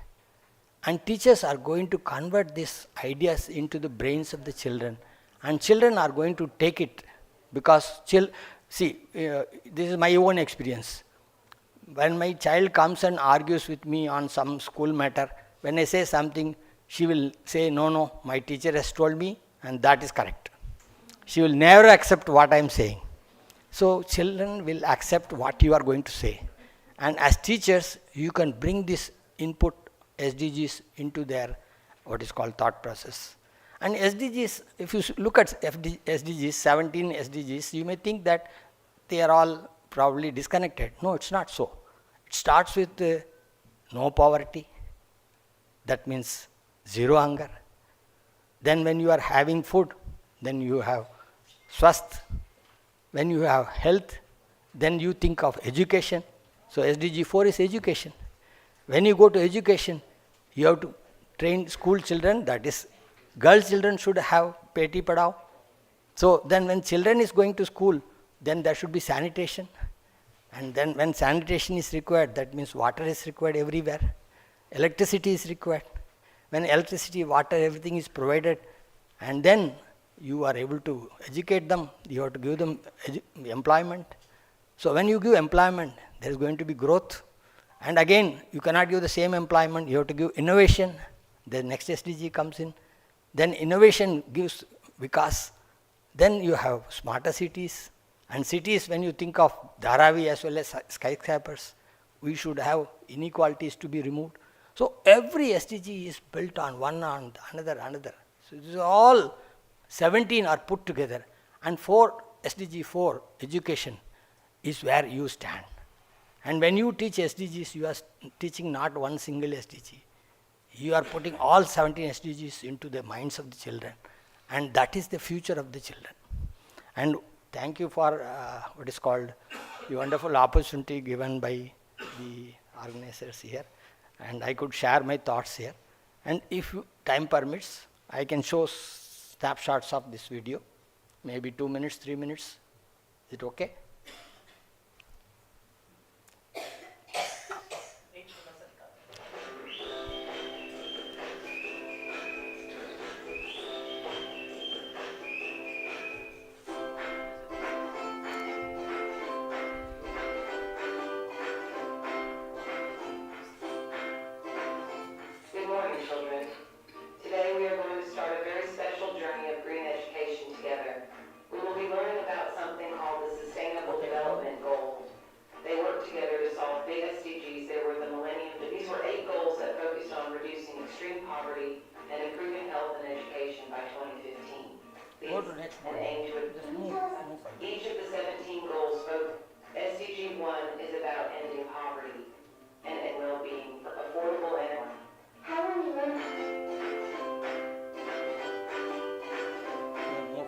And teachers are going to convert these ideas into the brains of the children. And children are going to take it because, this is my own experience. When my child comes and argues with me on some school matter, when I say something, she will say, no, my teacher has told me and that is correct. She will never accept what I am saying. So children will accept what you are going to say. And as teachers, you can bring this input SDGs into their what is called thought process. And SDGs, if you look at SDGs, 17 SDGs, you may think that they are all probably disconnected. No, it's not so. It starts with no poverty. That means zero hunger. Then when you are having food, then you have swasth. When you have health, then you think of education. So SDG 4 is education. When you go to education, you have to train school children, that is, girls children should have Peti Padhao. So then when children is going to school, then there should be sanitation. And then when sanitation is required, that means water is required everywhere. Electricity is required. When electricity, water, everything is provided, and then you are able to educate them, you have to give them employment. So when you give employment, there is going to be growth. And again, you cannot give the same employment, you have to give innovation. The next SDG comes in. Then innovation gives Vikas. Then you have smarter cities. And cities, when you think of Dharavi as well as skyscrapers, we should have inequalities to be removed. So every SDG is built on one on another. So this is all 17 are put together. And SDG 4, education, is where you stand. And when you teach SDGs, you are teaching not one single SDG. You are putting all 17 SDGs into the minds of the children. And that is the future of the children. And thank you for what is called the wonderful opportunity given by the organizers here. And I could share my thoughts here. And if time permits, I can show snapshots of this video, maybe 2 minutes, 3 minutes. Is it okay? Good morning, children. Today we are going to start a very special journey of green education together. We will be learning about something called the Sustainable and aim to each of the 17 goals spoken. SDG 1 is about ending poverty and well-being, affordable and how many women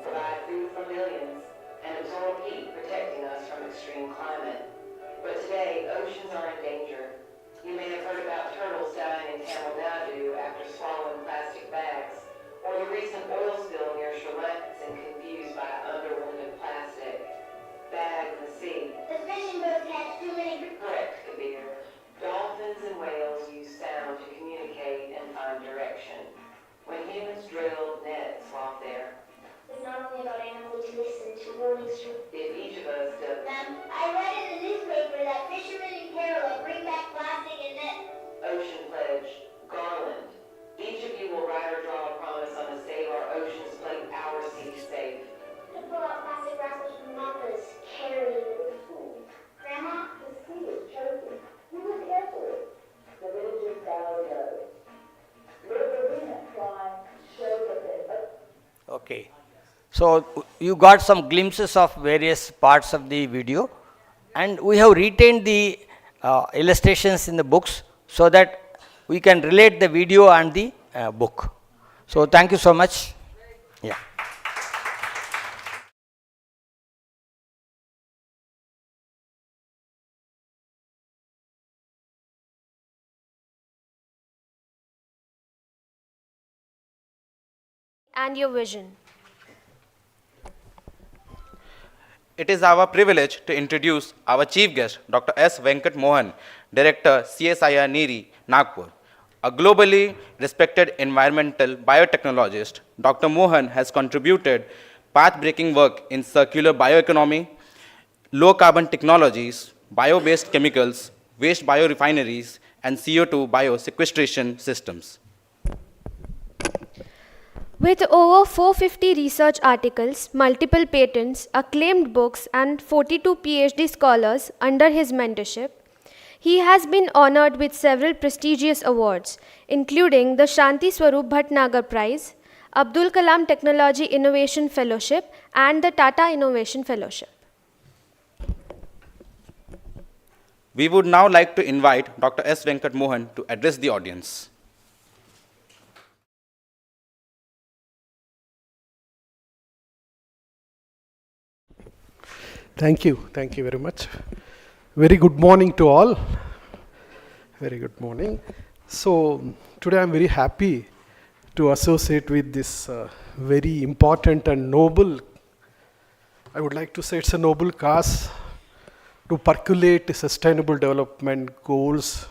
provide food for millions and absorb heat, protecting us from extreme climate. But today, oceans are in danger. You may have heard about turtles dying in Tamil Nadu after swallowing plastic bags, or the recent oil spill near Sri Lankan confused by underwater plastic bags in the sea. The fishing boats had too many. Correct, Kabir. Dolphins and whales use sound to communicate and find direction. When humans drill nets while there, It's not only about animals to listen to warnings from. if each of us does, I read in the newspaper that fishermen in Kerala bring back plastic and nets. Ocean Pledge, Garland, each of you will write or draw a promise on a Save Our Oceans plate, our seas safe. To pull out plastic wrappers from mothers, carry the food. Grandma, The sea is chosen. You look carefully. The villagers bow low. Riverina fly, show that they Okay. So you got some glimpses of various parts of the video, and we have retained the illustrations in the books so that we can relate the video and the book. So thank you so much. Yeah. And your vision. It is our privilege to introduce our chief guest, Dr. S. Mohan, Director, CSIR NEERI, Nagpur. A globally respected environmental biotechnologist, Dr. Mohan has contributed path-breaking work in circular bioeconomy, low-carbon technologies, bio-based chemicals, waste biorefineries, and CO2 biosequestration systems. With over 450 research articles, multiple patents, acclaimed books, and 42 PhD scholars under his mentorship, he has been honored with several prestigious awards, including the Shanti Swarup Bhatnagar Prize, Abdul Kalam Technology Innovation Fellowship, and the Tata Innovation Fellowship. We would now like to invite Dr. S. Mohan to address the audience. Thank you very much. Very good morning to all. Very good morning. So today I'm very happy to associate with this very important and noble, I would like to say it's a noble cause to percolate sustainable development goals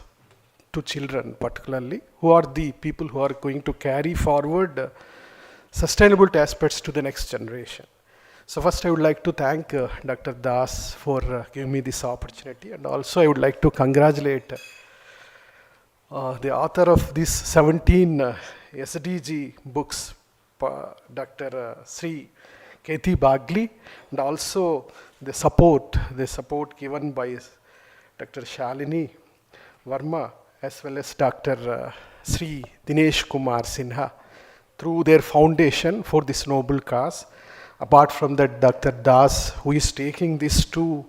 to children particularly, who are the people who are going to carry forward sustainable aspects to the next generation. So first I would like to thank Dr. Das for giving me this opportunity, and also I would like to congratulate the author of these 17 SDG books, Dr. Sri Kathi Bagli, and also the support given by Dr. Shalini Verma as well as Dr. Sri Dinesh Kumar Sinha through their foundation for this noble cause. Apart from that, Dr. Das, who is taking this to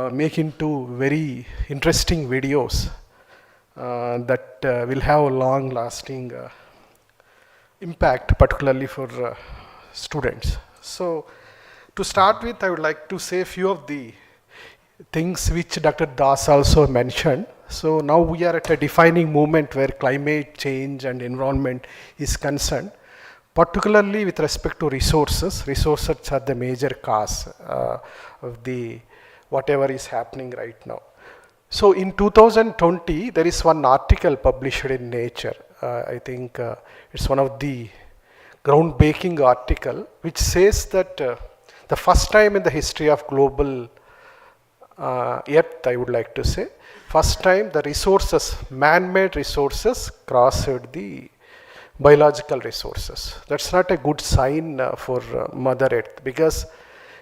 make into very interesting videos that will have a long-lasting impact, particularly for students. So, to start with, I would like to say a few of the things which Dr. Das also mentioned. So now we are at a defining moment where climate change and environment is concerned. Particularly with respect to resources. Resources are the major cause of the whatever is happening right now. So in 2020, there is one article published in Nature. I think it's one of the groundbreaking article which says that the first time in the history of global Earth, I would like to say, first time the resources, man-made resources crossed the biological resources. That's not a good sign for Mother Earth, because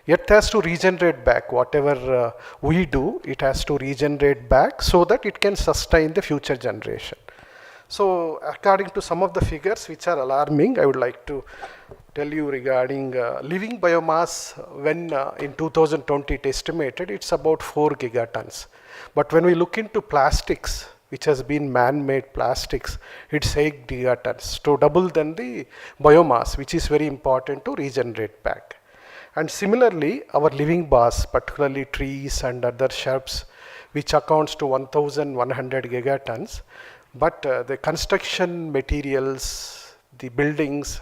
Earth has to regenerate back. Whatever we do, it has to regenerate back so that it can sustain the future generation. So according to some of the figures which are alarming, I would like to tell you regarding living biomass. When in 2020 it estimated, it's about 4 gigatons. But when we look into plastics, which has been man-made plastics, it's 8 gigatons, to double than the biomass, which is very important to regenerate back. And similarly, our living mass, particularly trees and other shrubs, which accounts to 1,100 gigatons, but the construction materials, the buildings,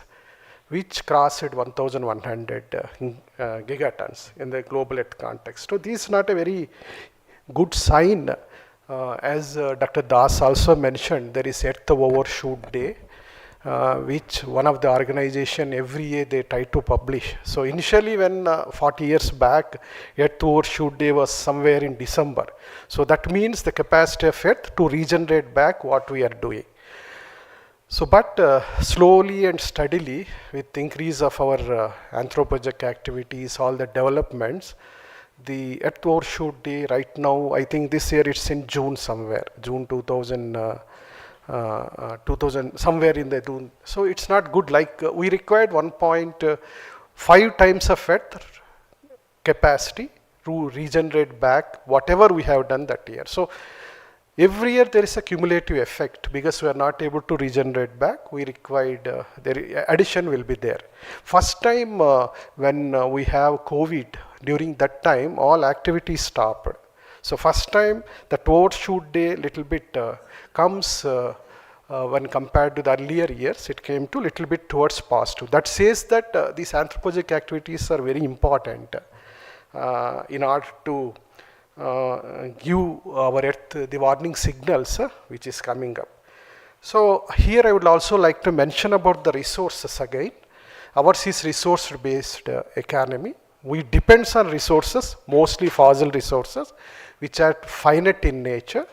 which crossed 1,100 gigatons in the global Earth context. So this is not a very good sign. As Dr. Das also mentioned, there is Earth Overshoot Day, which one of the organization every year they try to publish. So initially when 40 years back, Earth Overshoot Day was somewhere in December. So that means the capacity of Earth to regenerate back what we are doing. So but slowly and steadily, with increase of our anthropogenic activities, all the developments, the Earth Overshoot Day right now, I think this year it's in June somewhere, June 2000, somewhere in the June. So it's not good. Like we required 1.5 times of Earth capacity to regenerate back whatever we have done that year. So every year there is a cumulative effect because we are not able to regenerate back. We required, addition will be there. First time when we have COVID, during that time all activities stopped. So first time the overshoot day little bit comes when compared to the earlier years, it came to little bit towards positive. That says that these anthropogenic activities are very important in order to give our Earth the warning signals which is coming up. So here I would also like to mention about the resources again. Ours is resource based economy. We depends on resources, mostly fossil resources, which are finite in nature,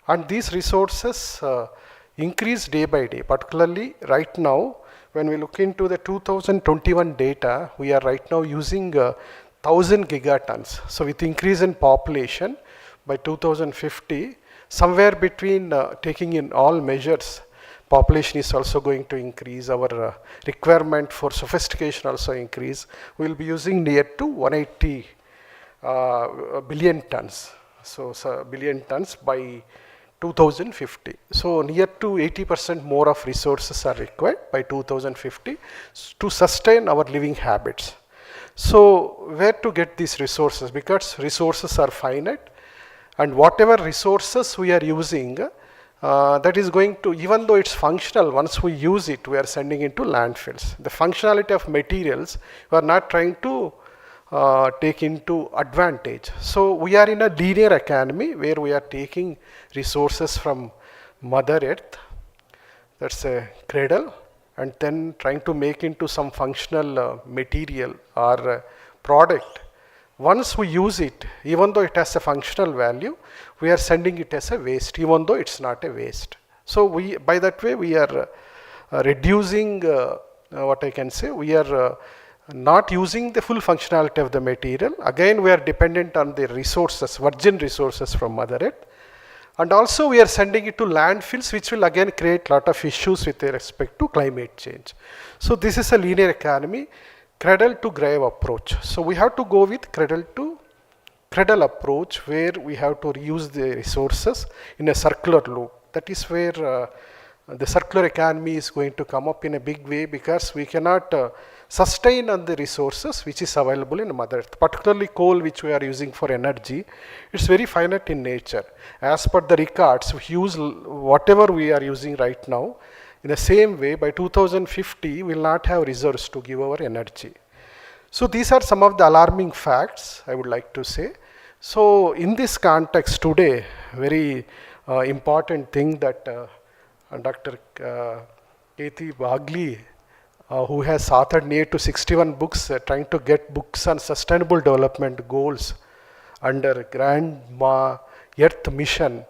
and these resources increase day by day. Particularly right now, when we look into the 2021 data, we are right now using 1,000 gigatons. So with increase in population by 2050, somewhere between taking in all measures, population is also going to increase, our requirement for sophistication also increase. We will be using near to 180 billion tons. So billion tons by 2050. So near to 80% more of resources are required by 2050 to sustain our living habits. So where to get these resources? Because resources are finite, and whatever resources we are using, that is going to, even though it's functional, once we use it, we are sending it to landfills. The functionality of materials, we are not trying to take into advantage. So we are in a linear economy where we are taking resources from Mother Earth, that's a cradle, and then trying to make into some functional material or product. Once we use it, even though it has a functional value, we are sending it as a waste, even though it's not a waste. So we, by that way, we are reducing what I can say, we are not using the full functionality of the material. Again, we are dependent on the resources, virgin resources from Mother Earth. And also we are sending it to landfills, which will again create a lot of issues with respect to climate change. So this is a linear economy, cradle to grave approach. So we have to go with cradle to cradle approach, where we have to reuse the resources in a circular loop. That is where the circular economy is going to come up in a big way, because we cannot sustain on the resources which is available in Mother Earth, particularly coal, which we are using for energy. It's very finite in nature. As per the records, we use whatever we are using right now. In the same way, by 2050, we will not have reserves to give our energy. So these are some of the alarming facts I would like to say. So in this context today, very important thing that Dr. K.T. Bagli, who has authored near to 61 books, trying to get books on sustainable development goals under Grandma Earth Mission,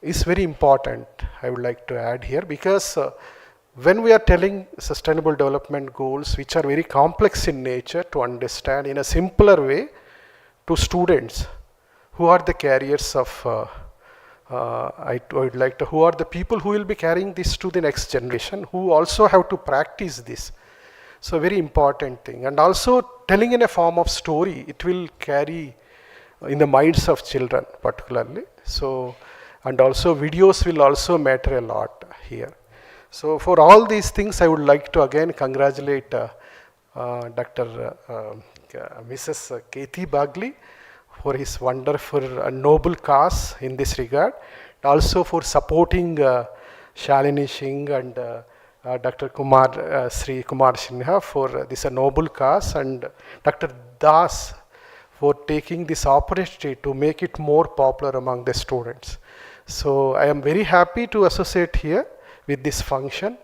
is very important, I would like to add here, because when we are telling sustainable development goals, which are very complex in nature to understand in a simpler way to students who are the carriers of would like to, who are the people who will be carrying this to the next generation, who also have to practice this. So very important thing. And also telling in a form of story, it will carry in the minds of children particularly. So, and also videos will also matter a lot here. So for all these things, I would like to again congratulate Dr. Mrs. Katie Bagli for his wonderful and noble cause in this regard. Also for supporting Shalini Singh and Dr. Sri Kumar Sinha for this noble cause, and Dr. Das for taking this opportunity to make it more popular among the students. So I am very happy to associate here with this function,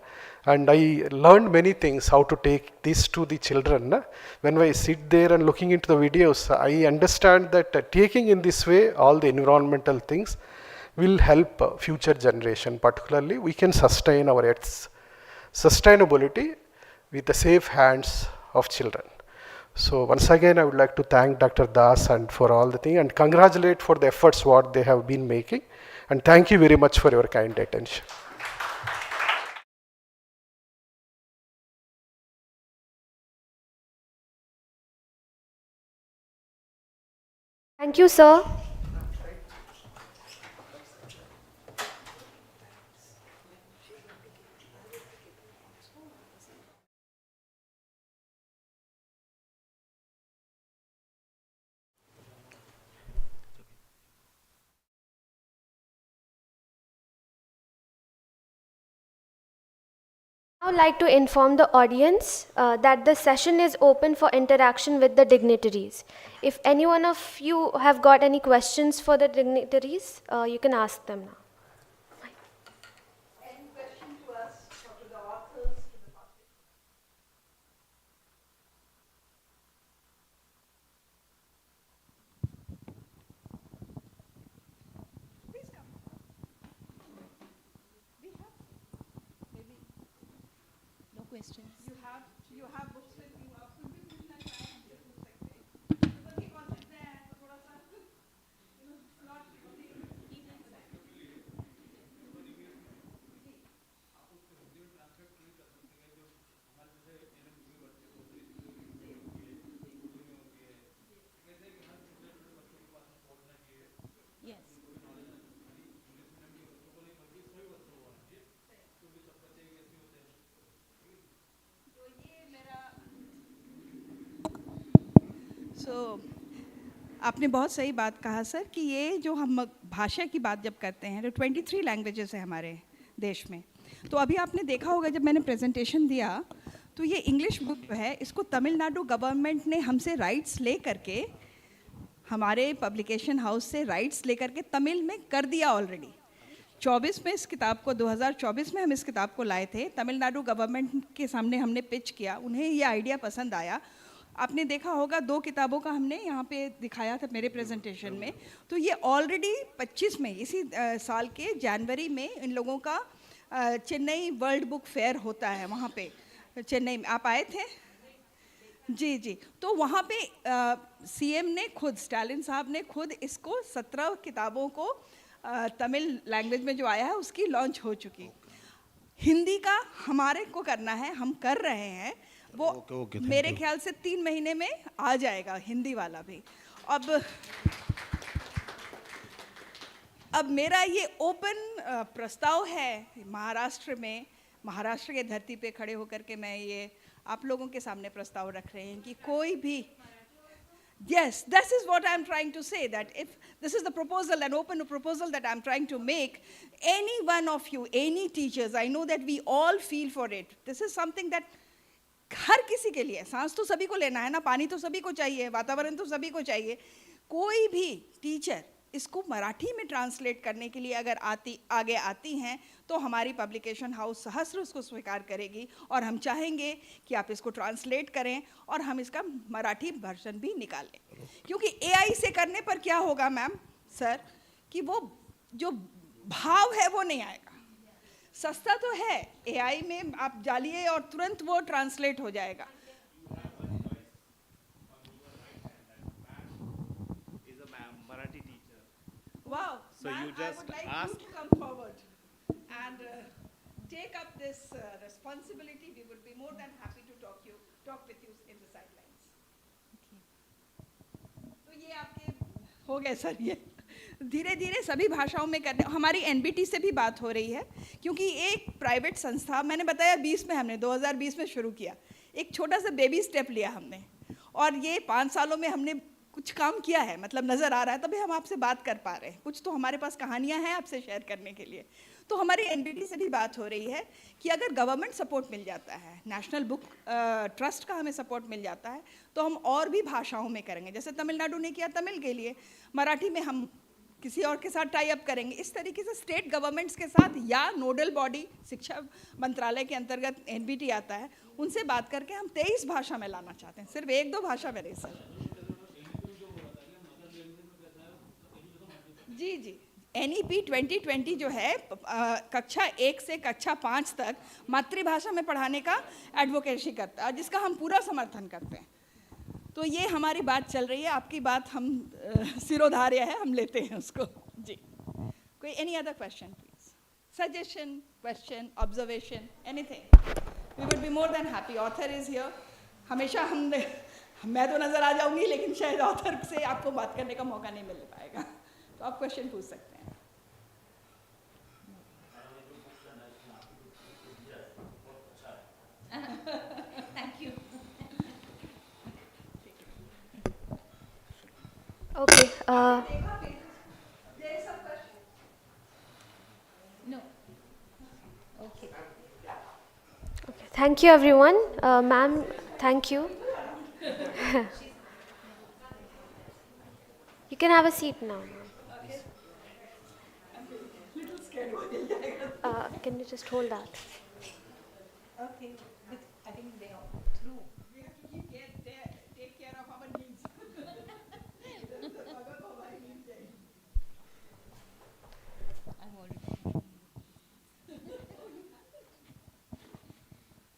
and I learned many things how to take this to the children. When I sit there and looking into the videos, I understand that taking in this way all the environmental things will help future generation. Particularly, we can sustain our Earth's sustainability with the safe hands of children. So once again, I would like to thank Dr. Das and for all the thing, and congratulate for the efforts what they have been making, and thank you very much for your kind attention. Thank you, sir. I would like to inform the audience that the session is open for interaction with the dignitaries. If any one of you have got any questions for the dignitaries, you can ask them now. Any question to us, or to the authors, to the public? Please come. We have maybe No questions. you have books with you. आप खुद भी पूछना चाहें हमसे पूछ सकते हैं. क्योंकि concept नया है तो थोड़ा सा not Yes. So, आपने बहुत सही बात कहा सर कि ये जो हम भाषा की बात जब करते हैं तो 23 लैंग्वेजेस है हमारे देश में. तो अभी आपने देखा होगा जब मैंने प्रेजेंटेशन दिया तो ये इंग्लिश बुक है, इसको तमिलनाडु गवर्नमेंट ने हमसे राइट्स ले करके, हमारे पब्लिकेशन हाउस से राइट्स ले करके तमिल में कर दिया ऑलरेडी. 24 में इस किताब को 2024 में हम इस किताब को लाए थे. तमिलनाडु गवर्नमेंट के सामने हमने पिच किया, उन्हें ये आइडिया पसंद आया. आपने देखा होगा 2 किताबों का हमने यहाँ पे दिखाया था मेरे प्रेजेंटेशन में. तो ये ऑलरेडी 25 में इसी साल के जनवरी में इन लोगों का चेन्नई वर्ल्ड बुक फेयर होता है, वहाँ पे चेन्नई में आप आए थे जी जी. तो वहाँ पे सीएम ने खुद, स्टालिन साहब ने खुद इसको 17 किताबों को तमिल लैंग्वेज में जो आया है उसकी लॉन्च हो चुकी. हिंदी का हमारे को करना है, हम कर रहे हैं वो. okay, मेरे ख्याल से 3 महीने में आ जाएगा हिंदी वाला भी. अब मेरा ये ओपन प्रस्ताव है महाराष्ट्र में, महाराष्ट्र के धरती पे खड़े होकर के मैं ये आप लोगों के सामने प्रस्ताव रख रहे हैं कि कोई भी, yes, this is what I'm trying to say, that if this is the proposal, an open proposal that I'm trying to make, any one of you, any teachers, I know that we all feel for it. This is something that हर किसी के लिए, सांस तो सभी को लेना है ना, पानी तो सभी को चाहिए, वातावरण तो सभी को चाहिए. कोई भी टीचर इसको मराठी में ट्रांसलेट करने के लिए अगर आगे आती हैं तो हमारी पब्लिकेशन हाउस सहस्र उसको स्वीकार करेगी, और हम चाहेंगे कि आप इसको ट्रांसलेट करें और हम इसका मराठी वर्जन भी निकालें. क्योंकि एआई से करने पर क्या होगा मैम सर, कि वो जो भाव है वो नहीं आएगा. सस्ता तो है, एआई में आप डालिए और तुरंत वो ट्रांसलेट हो जाएगा. Is a Marathi teacher. Wow, So you just I would like ask. you to come forward and take up this responsibility. We would be more than happy to talk with you in the sidelines. तो ये आपके हो गए sir ये धीरे धीरे सभी भाषाओं में करने हमारी एनबीटी से भी बात हो रही है क्योंकि एक प्राइवेट संस्था मैंने बताया 20 में हमने 2020 में शुरू किया एक छोटा सा बेबी स्टेप लिया हमने और ये 5 सालों में हमने कुछ काम किया है मतलब नज़र आ रहा है तभी हम आपसे बात कर पा रहे हैं कुछ तो हमारे पास कहानियां हैं आपसे शेयर करने के लिए तो हमारी एनबीटी से भी बात हो रही है कि अगर गवर्नमेंट सपोर्ट मिल जाता है नेशनल बुक ट्रस्ट का हमें सपोर्ट मिल जाता है तो हम और भी भाषाओं में करेंगे जैसे तमिलनाडु ने किया तमिल के लिए मराठी में हम किसी और के साथ टाई अप करेंगे इस तरीके से स्टेट गवर्नमेंट्स के साथ या नोडल बॉडी शिक्षा मंत्रालय के अंतर्गत एनबीटी आता है उनसे बात करके हम 23 भाषा में लाना चाहते हैं सिर्फ 1-2 भाषा में नहीं सर जी जी NEP 2020 जो है कक्षा 1 से कक्षा 5 तक मातृभाषा में पढ़ाने का एडवोकेसी करता है जिसका हम पूरा समर्थन करते हैं तो ये हमारी बात चल रही है आपकी बात हम सिरोधार्य है हम लेते हैं उसको जी कोई any other question please suggestion question observation anything we would be more than happy author is here हमेशा हम मैं तो नज़र आ जाऊंगी लेकिन शायद ऑथर से आपको बात करने का मौका नहीं मिल पाएगा तो आप क्वेश्चन पूछ सकते हैं Thank you. Okay. There is some question. No. Okay. Okay. Thank you, everyone. Ma'am, thank you. You can have a seat now. Can you just hold that? Okay. I think they are through. We have to take care of our needs. I'm already.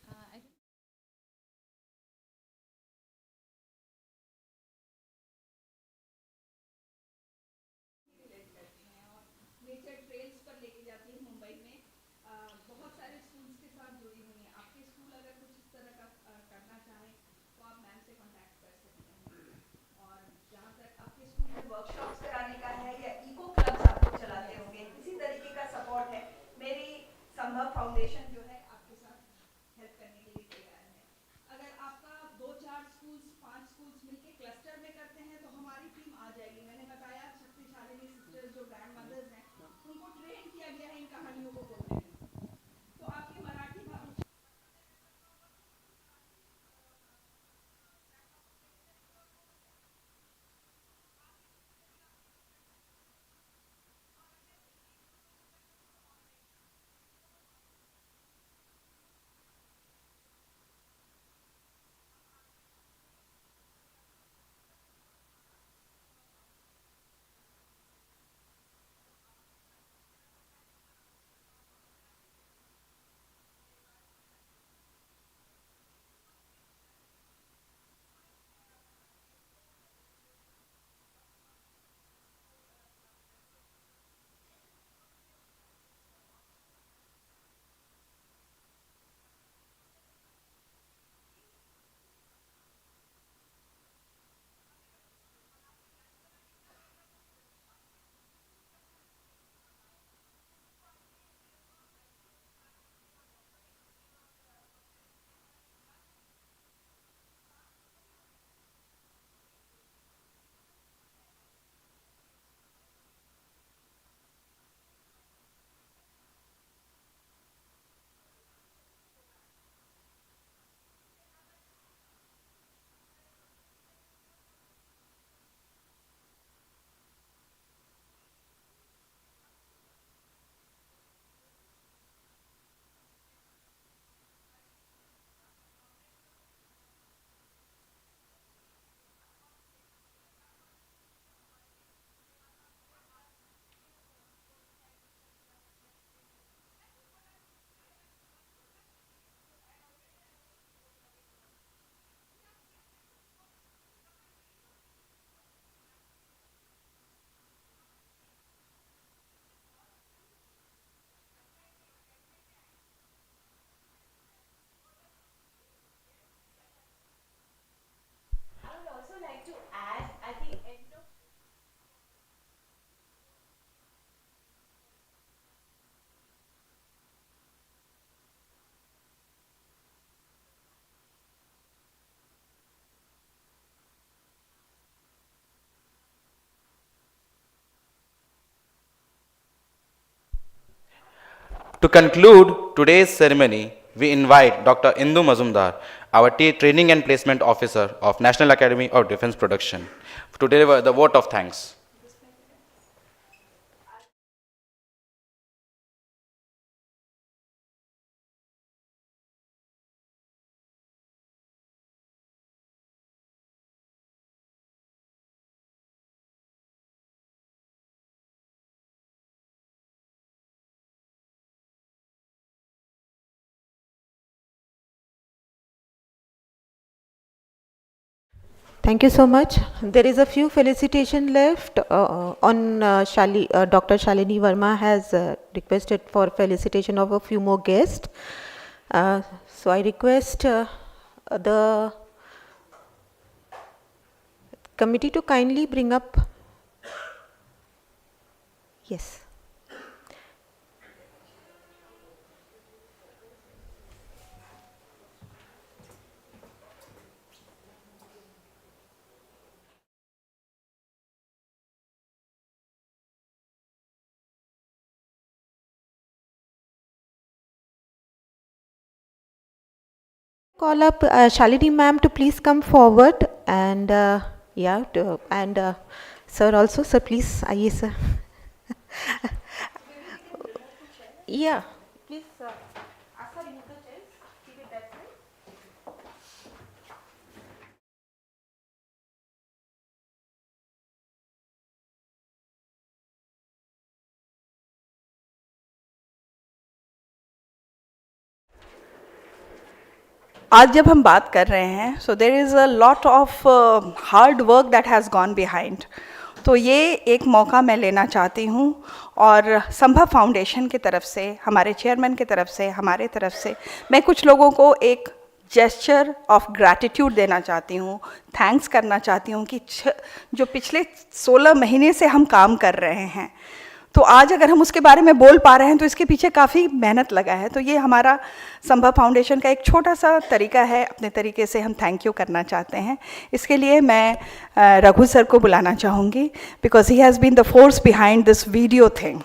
I don't nature trails पर लेके जाती है मुंबई में बहुत सारे schools के साथ जुड़ी हुई हैं आपके स्कूल अगर कुछ इस तरह का To conclude today's ceremony, we invite Dr. Indu Mazumdar, our Training and Placement Officer of National Academy of Defense Production, to deliver the vote of thanks. Thank you so much. There is a few felicitation left. Dr. Shalini Verma has requested for felicitation of a few more guests. So I request the committee to kindly bring up. Yes. Call up Shalini ma'am to please come forward, and sir also, sir please, आइए sir. Yeah, please ask her remove the chairs, keep it that way. आज जब हम बात कर रहे हैं, so there is a lot of hard work that has gone behind. तो ये एक मौका मैं लेना चाहती हूँ और संभव फाउंडेशन की तरफ से, हमारे चेयरमैन की तरफ से, हमारे तरफ से मैं कुछ लोगों को एक जेस्चर ऑफ ग्रैटिट्यूड देना चाहती हूँ, थैंक्स करना चाहती हूँ कि जो पिछले 16 महीने से हम काम कर रहे हैं, तो आज अगर हम उसके बारे में बोल पा रहे हैं तो इसके पीछे काफ़ी मेहनत लगा है. तो ये हमारा संभव फाउंडेशन का एक छोटा सा तरीका है, अपने तरीके से हम थैंक यू करना चाहते हैं. इसके लिए मैं रघु सर को बुलाना चाहूँगी, because he has been the force behind this video thing.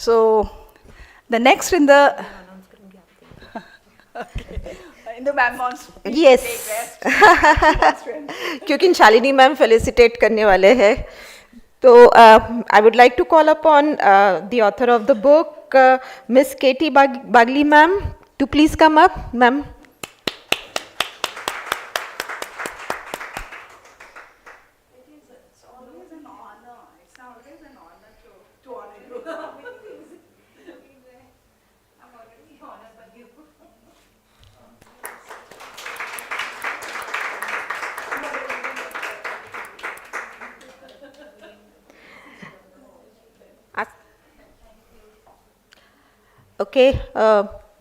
So, the next in the ma'am wants yes क्योंकि शालिनी मैम फेलिसिटेट करने वाले हैं, तो I would like to call upon the author of the book, Miss Katie Bagli ma'am, to please come up, ma'am. Okay,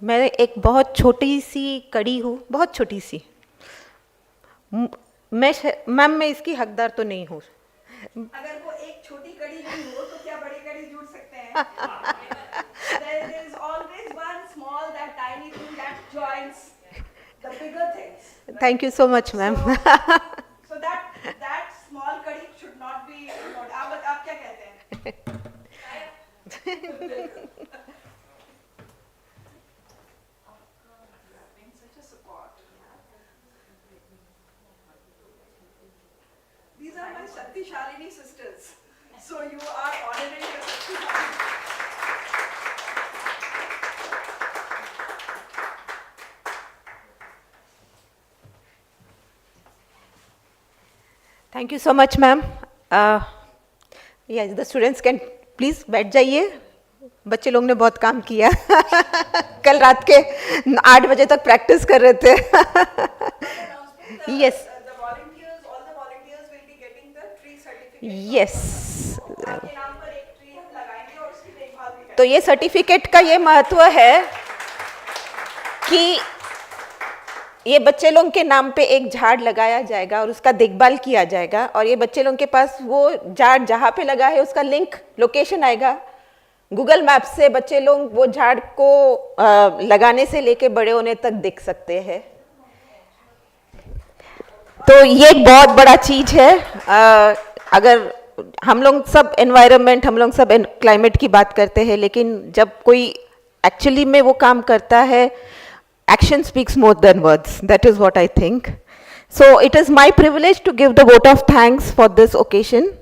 मैं एक बहुत छोटी सी कड़ी हूँ, बहुत छोटी सी. मैम मैं इसकी हकदार तो नहीं हूँ. अगर वो एक छोटी कड़ी नहीं हो तो क्या बड़ी कड़ी जुड़ सकते हैं? There is always one small, that tiny thing that joins the bigger things. Thank you so much, ma'am. So that small कड़ी should not be ignored. आप क्या कहते हैं? These are my Shakti Shalini sisters. So you are honoring your Shakti Shalini. Thank you so much, ma'am. Yes, the students can please बैठ जाइए. बच्चे लोग ने बहुत काम किया. कल रात के 8 बजे तक प्रैक्टिस कर रहे थे. Yes. Yes. तो ये सर्टिफिकेट का ये महत्व है कि ये बच्चे लोग के नाम पे एक झाड़ लगाया जाएगा और उसका देखभाल किया जाएगा, और ये बच्चे लोग के पास वो झाड़ जहाँ पे लगा है उसका लिंक लोकेशन आएगा। गूगल मैप से बच्चे लोग वो झाड़ को लगाने से लेके बड़े होने तक देख सकते हैं। तो ये एक बहुत बड़ा चीज है। अगर हम लोग सब एनवायरनमेंट, हम लोग सब क्लाइमेट की बात करते हैं, लेकिन जब कोई एक्चुअली में वो काम करता है, action speaks more than words. That is what I think. So it is my privilege to give the vote of thanks for this occasion.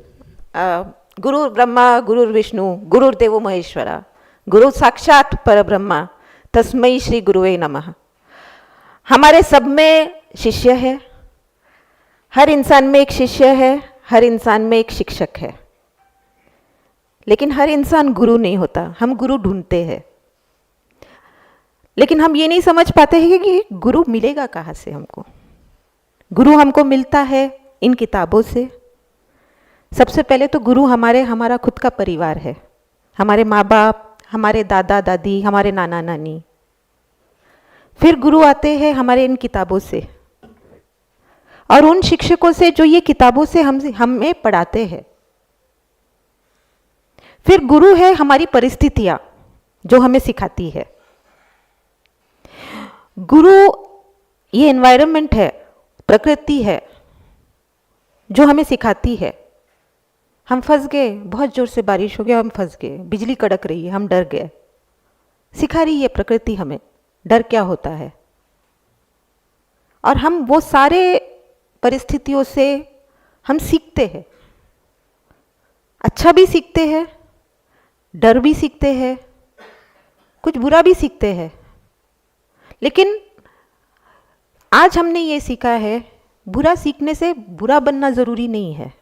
Guru Brahma, Guru Vishnu, Guru Devo Maheshwara, Guru Sakshat Parabrahma, तस्मै श्री गुरुवे नमः। हमारे सब में शिष्य है, हर इंसान में एक शिष्य है, हर इंसान में एक शिक्षक है, लेकिन हर इंसान गुरु नहीं होता। हम गुरु ढूंढते हैं, लेकिन हम ये नहीं समझ पाते हैं कि गुरु मिलेगा कहाँ से हमको। गुरु हमको मिलता है इन किताबों से। सबसे पहले तो गुरु हमारा खुद का परिवार है, हमारे माँ बाप, हमारे दादा दादी, हमारे नाना नानी। फिर गुरु आते हैं हमारे इन किताबों से और उन शिक्षकों से जो ये किताबों से हमें पढ़ाते हैं। फिर गुरु है हमारी परिस्थितियाँ जो हमें सिखाती है। गुरु ये एनवायरनमेंट है, प्रकृति है जो हमें सिखाती है। हम फंस गए, बहुत जोर से बारिश हो गया, हम फंस गए, बिजली कड़क रही है, हम डर गए। सिखा रही है प्रकृति हमें डर क्या होता है, और हम वो सारे परिस्थितियों से हम सीखते हैं। अच्छा भी सीखते हैं, डर भी सीखते हैं, कुछ बुरा भी सीखते हैं। लेकिन आज हमने ये सीखा है, बुरा सीखने से बुरा बनना जरूरी नहीं है।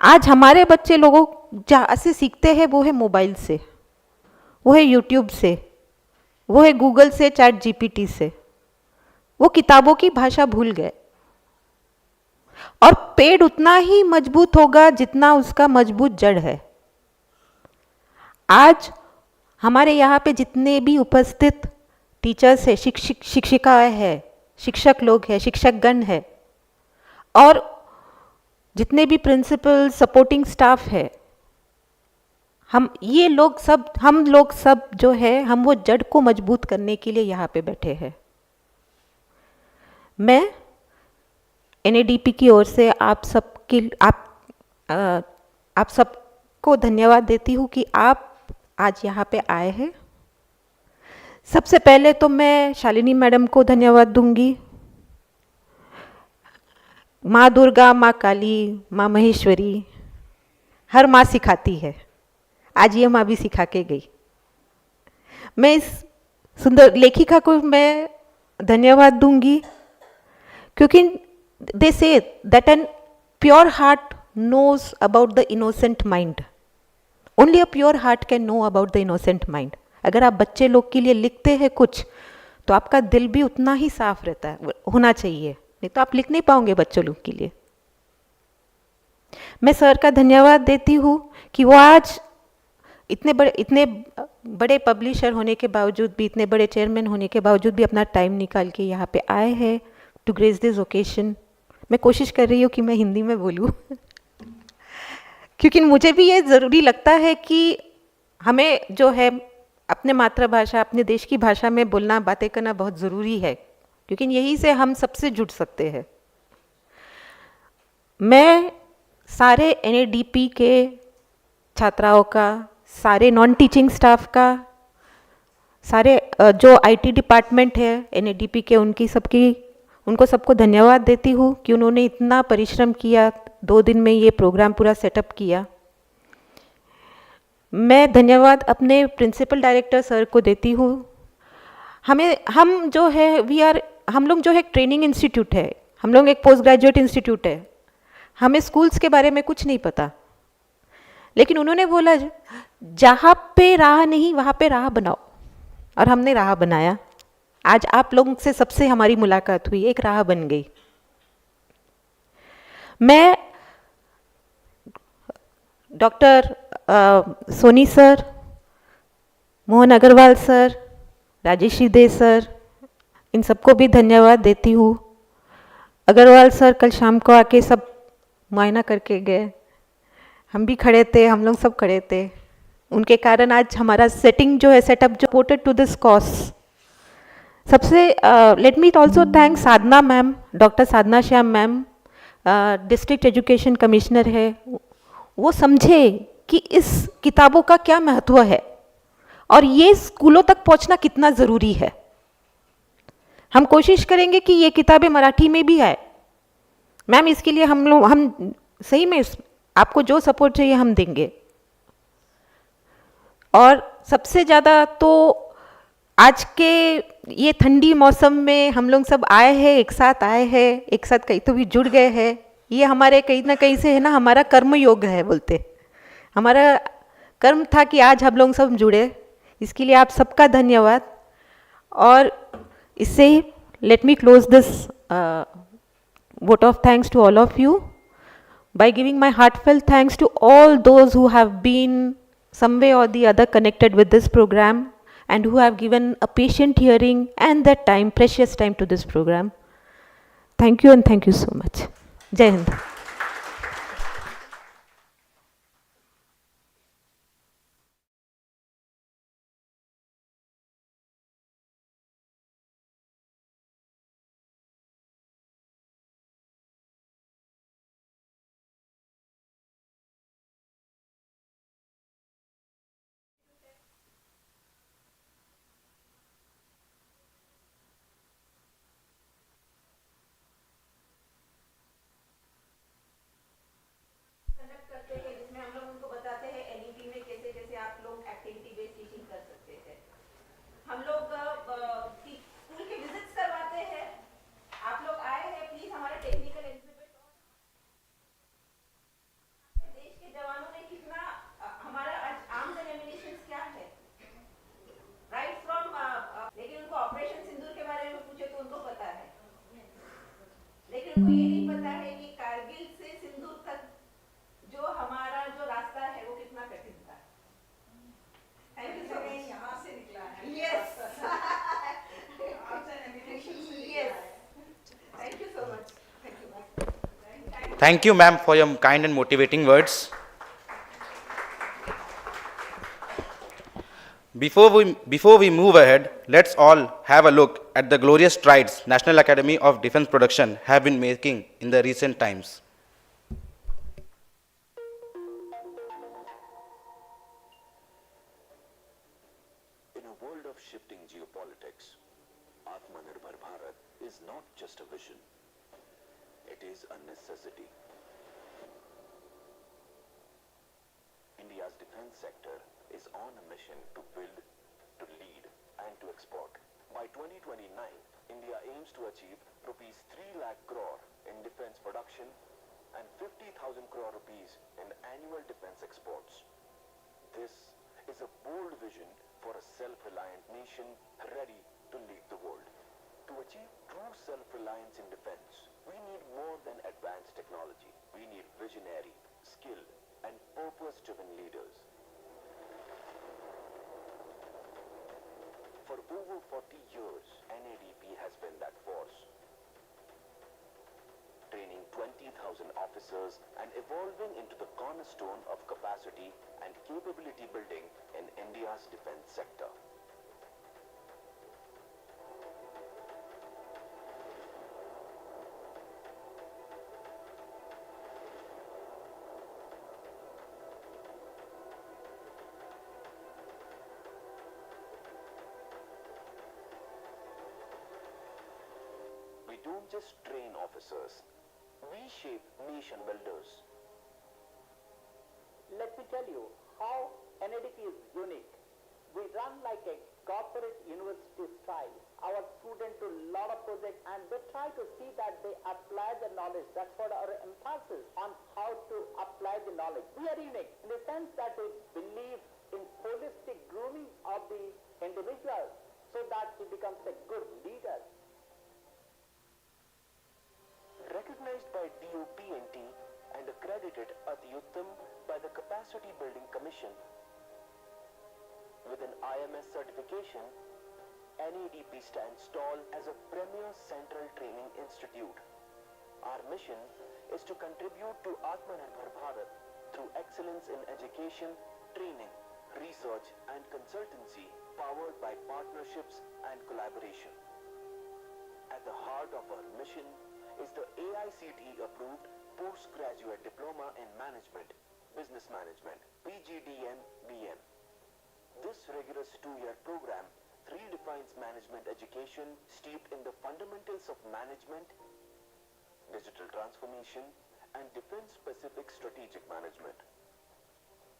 आज हमारे बच्चे लोगों जहाँ से सीखते हैं वो है मोबाइल से, वो है यूट्यूब से, वो है गूगल से, चैट जीपीटी से। वो किताबों की भाषा भूल गए। और पेड़ उतना ही मजबूत होगा जितना उसका मजबूत जड़ है। आज हमारे यहाँ पे जितने भी उपस्थित टीचर्स है, शिक्षिकाएं हैं, शिक्षक लोग हैं, शिक्षकगण है, और जितने भी प्रिंसिपल, सपोर्टिंग स्टाफ है, हम लोग सब जो है, हम वो जड़ को मजबूत करने के लिए यहाँ पे बैठे हैं। मैं NADP की ओर से आप सबको धन्यवाद देती हूँ कि आप आज यहाँ पे आए हैं। सबसे पहले तो मैं शालिनी मैडम को धन्यवाद दूंगी। माँ दुर्गा, माँ काली, माँ महेश्वरी, हर माँ सिखाती है। आज ये माँ भी सिखा के गई। मैं इस सुंदर लेखिका को मैं धन्यवाद दूंगी, क्योंकि they say that a pure heart knows about the innocent mind. Only a pure heart can know about the innocent mind. अगर आप बच्चे लोग के लिए लिखते हैं कुछ, तो आपका दिल भी उतना ही साफ रहता है, होना चाहिए, नहीं तो आप लिख नहीं पाओगे बच्चों लोग के लिए। मैं सर का धन्यवाद देती हूँ कि वो आज इतने बड़े पब्लिशर होने के बावजूद भी, इतने बड़े चेयरमैन होने के बावजूद भी अपना टाइम निकाल के यहाँ पे आए हैं टू ग्रेस दिस ओकेशन। मैं कोशिश कर रही हूँ कि मैं हिंदी में बोलूँ क्योंकि मुझे भी ये ज़रूरी लगता है कि हमें जो है अपने मातृभाषा, अपने देश की भाषा में बोलना, बातें करना बहुत ज़रूरी है, क्योंकि यही से हम सबसे जुड़ सकते हैं। मैं सारे NADP के छात्राओं का, सारे नॉन टीचिंग स्टाफ का, सारे जो IT डिपार्टमेंट है NADP के, उनको सबको धन्यवाद देती हूँ कि उन्होंने इतना परिश्रम किया, 2 दिन में ये प्रोग्राम पूरा सेटअप किया। मैं धन्यवाद अपने प्रिंसिपल डायरेक्टर सर को देती हूँ। हम लोग जो है एक ट्रेनिंग इंस्टीट्यूट है, हम लोग एक पोस्ट ग्रेजुएट इंस्टीट्यूट है, हमें स्कूल्स के बारे में कुछ नहीं पता, लेकिन उन्होंने बोला जहाँ पे राह नहीं वहाँ पे राह बनाओ, और हमने राह बनाया। आज आप लोगों से सबसे हमारी मुलाकात हुई, एक राह बन गई। मैं doctor Soni sir, Mohan Agarwal sir, Rajeshi De sir, इन सबको भी धन्यवाद देती हूँ। अग्रवाल सर कल शाम को आके सब मुआयना करके गए, हम भी खड़े थे, हम लोग सब खड़े थे, उनके कारण आज हमारा सेटिंग जो है, सेटअप जो सपोर्टेड टू दिस कॉज। सबसे let me also thank Sadhna ma'am, doctor Sadhna Shyam ma'am, district education commissioner है, वो समझे कि इस किताबों का क्या महत्व है और ये स्कूलों तक पहुंचना कितना ज़रूरी है। हम कोशिश करेंगे कि ये किताबें मराठी में भी आए। मैम इसके लिए हम सही में आपको जो सपोर्ट चाहिए हम देंगे। और सबसे ज़्यादा तो आज के ये ठंडी मौसम में हम लोग सब आए हैं, एक साथ आए हैं, एक साथ कहीं तो भी जुड़ गए हैं, ये हमारे कहीं ना कहीं से है ना, हमारा कर्म योग है बोलते, हमारा कर्म था कि आज हम लोग सब जुड़े, इसके लिए आप सबका धन्यवाद। और इससे let me close this vote of thanks to all of you by giving my heartfelt thanks to all those who have been some way or the other connected with this program and who have given a patient hearing and their time, precious time to this program. Thank you and thank you so much. Jai Hind. Conduct करते हैं जिसमें हम लोग उनको बताते हैं NEP में कैसे कैसे आप लोग एक्टिविटी बेस्ड टीचिंग कर सकते हैं। हम लोग स्कूल के विजिट्स करवाते हैं, आप लोग आए हैं, प्लीज हमारे टेक्निकल एग्जिबिट देश के जवानों ने कितना हमारा आर्म्स एंड एमिनिशंस क्या है, राइट फ्रॉम लेकिन उनको ऑपरेशन सिंदूर के बारे में पूछे तो उनको पता है, लेकिन उनको ये नहीं पता है कि कारगिल से सिंदूर तक जो हमारा जो रास्ता है वो कितना कठिन था। Thank you so much. यहाँ से निकला है। Yes thank you so much. Thank you, ma'am, for your kind and motivating words. Before we move ahead, let's all have a look at the glorious strides National Academy of Defense Production have been making in the recent times. In a world of shifting geopolitics, Atmanirbhar Bharat is not just a vision, it is a necessity. India's defense sector is on a mission to build, to lead, and to export. By 2029, India aims to achieve rupees 3 lakh crore in defense production and 50,000 crore rupees in annual defense exports. This is a bold vision for a self-reliant nation ready to lead the world. To achieve true self-reliance in defense, we need more than advanced technology. We need visionary, skilled, and purpose-driven leaders. For over 40 years, NADP has been that force, training 20,000 officers and evolving into the cornerstone of capacity and capability building in India's defense sector. We don't just train officers, we shape nation builders. Let me tell you how NADP is unique. We run like a corporate university style. Our students do a lot of projects and they try to see that they apply the knowledge. That's what our emphasis on how to apply the knowledge. We are unique in the sense that we believe in holistic grooming of the individual so that he becomes a good leader. Recognized by DOPNT and accredited at Utsav by the Capacity Building Commission. With an IMS certification, NADP stands tall as a premier central training institute. Our mission is to contribute to Atmanirbhar Bharat through excellence in education, training, research and consultancy powered by partnerships and collaboration. At the heart of our mission is the AICTE approved Postgraduate Diploma in Management, Business Management, PGDM BM. This rigorous 2-year program redefines management education steeped in the fundamentals of management, digital transformation and defense-specific strategic management.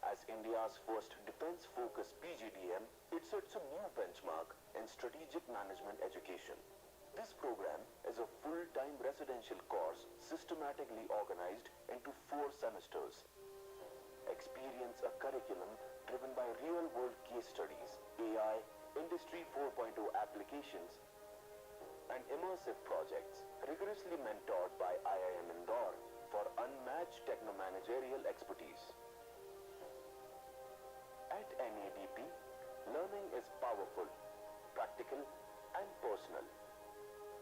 As India's first defense-focused PGDM, it sets a new benchmark in strategic management education. This program is a full-time residential course systematically organized into 4 semesters. Experience a curriculum driven by real-world case studies, AI, Industry 4.0 applications, and immersive projects rigorously mentored by IIM Indore for unmatched techno-managerial expertise. At NADP, learning is powerful, practical, and personal.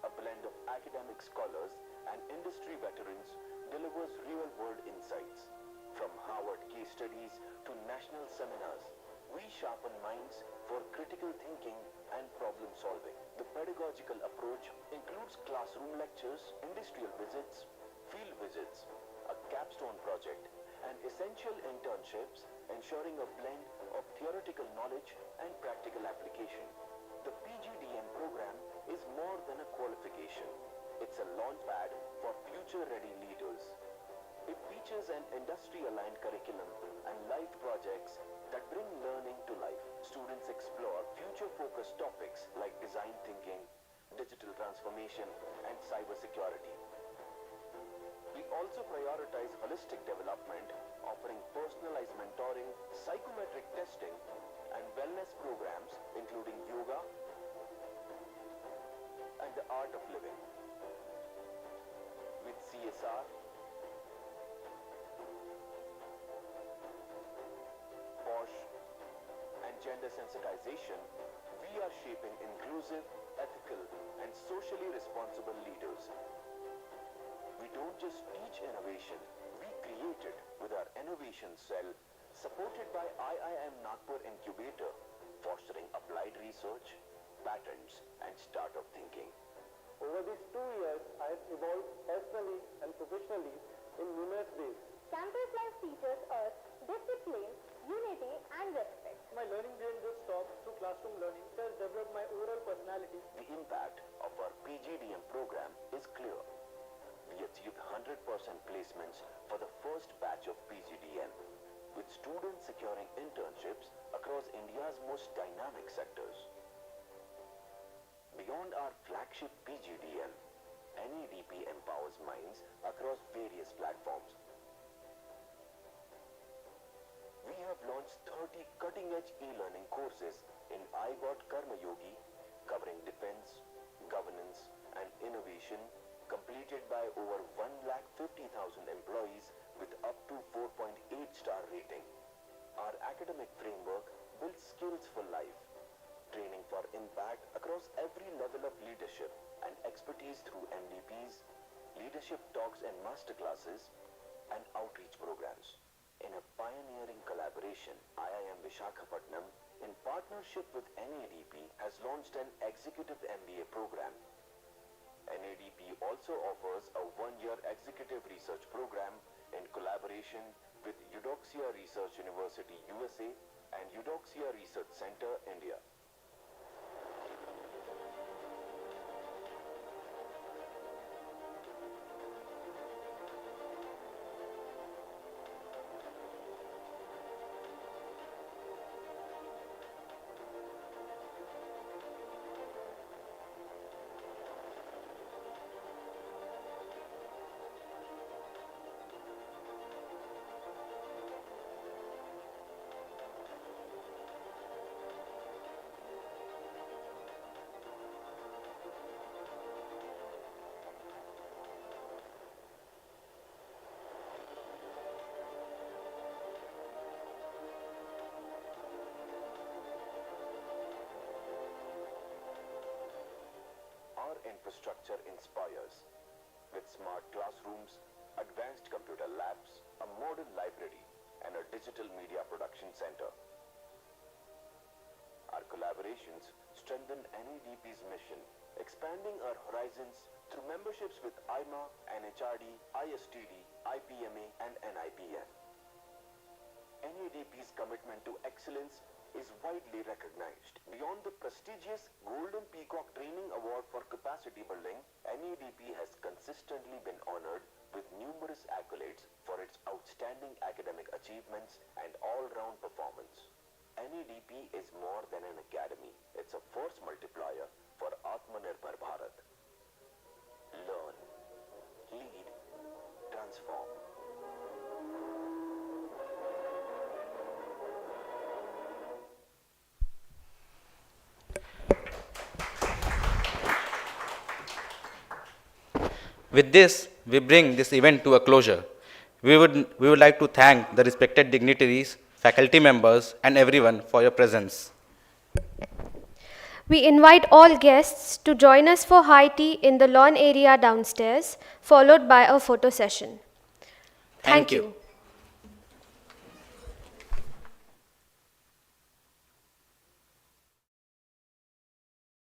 A blend of academic scholars and industry veterans delivers real-world insights. From Harvard case studies to national seminars, we sharpen minds for critical thinking and problem solving. The pedagogical approach includes classroom lectures, industrial visits, field visits, a capstone project, and essential internships, ensuring a blend of theoretical knowledge and practical application. The PGDM program is more than a qualification. It's a launchpad for future-ready leaders. It features an industry-aligned curriculum and life projects that bring learning to life. Students explore future-focused topics like design thinking, digital transformation, and cybersecurity. We also prioritize holistic development, offering personalized mentoring, psychometric testing, and wellness programs including yoga and the art of living. With CSR, POSH, and gender sensitization, we are shaping inclusive, ethical, and socially responsible leaders. We don't just teach innovation, we create it with our innovation cell, supported by IIM Nagpur Incubator, fostering applied research, patents, and startup thinking. Over these 2 years, I have evolved personally and professionally in numerous ways. Campus life teaches us discipline, unity and respect. My learning didn't just stop through classroom learning, it has developed my overall personality. The impact of our PGDM program is clear. We achieved 100% placements for the first batch of PGDM, with students securing internships across India's most dynamic sectors. Beyond our flagship PGDM, NADP empowers minds across various platforms. We have launched 30 cutting-edge e-learning courses in I Got Karma Yogi, covering defense, governance, and innovation, completed by over 150,000 employees with up to 4.8-star rating. Our academic framework builds skills for life, training for impact across every level of leadership and expertise through MDPs, leadership talks and masterclasses, and outreach programs. In a pioneering collaboration, IIM Visakhapatnam, in partnership with NADP, has launched an executive MBA program. NADP also offers a 1-year executive research program in collaboration with Eudoxia Research University USA and Eudoxia Research Center India. infrastructure inspires. With smart classrooms, advanced computer labs, a modern library, and a digital media production center. Our collaborations strengthen NADP's mission, expanding our horizons through memberships with IMA, NHRD, ISTD, IPMA, and NIPN. NADP's commitment to excellence is widely recognized. Beyond the prestigious Golden Peacock Training Award for Capacity Building, NADP has consistently been honored with numerous accolades for its outstanding academic achievements and all-round performance. NADP is more than an academy. It's a force multiplier for Atmanirbhar Bharat. Learn, lead, transform. With this, we bring this event to a closure. We would like to thank the respected dignitaries, faculty members, and everyone for your presence. We invite all guests to join us for high tea in the lawn area downstairs, followed by a photo session. Thank you.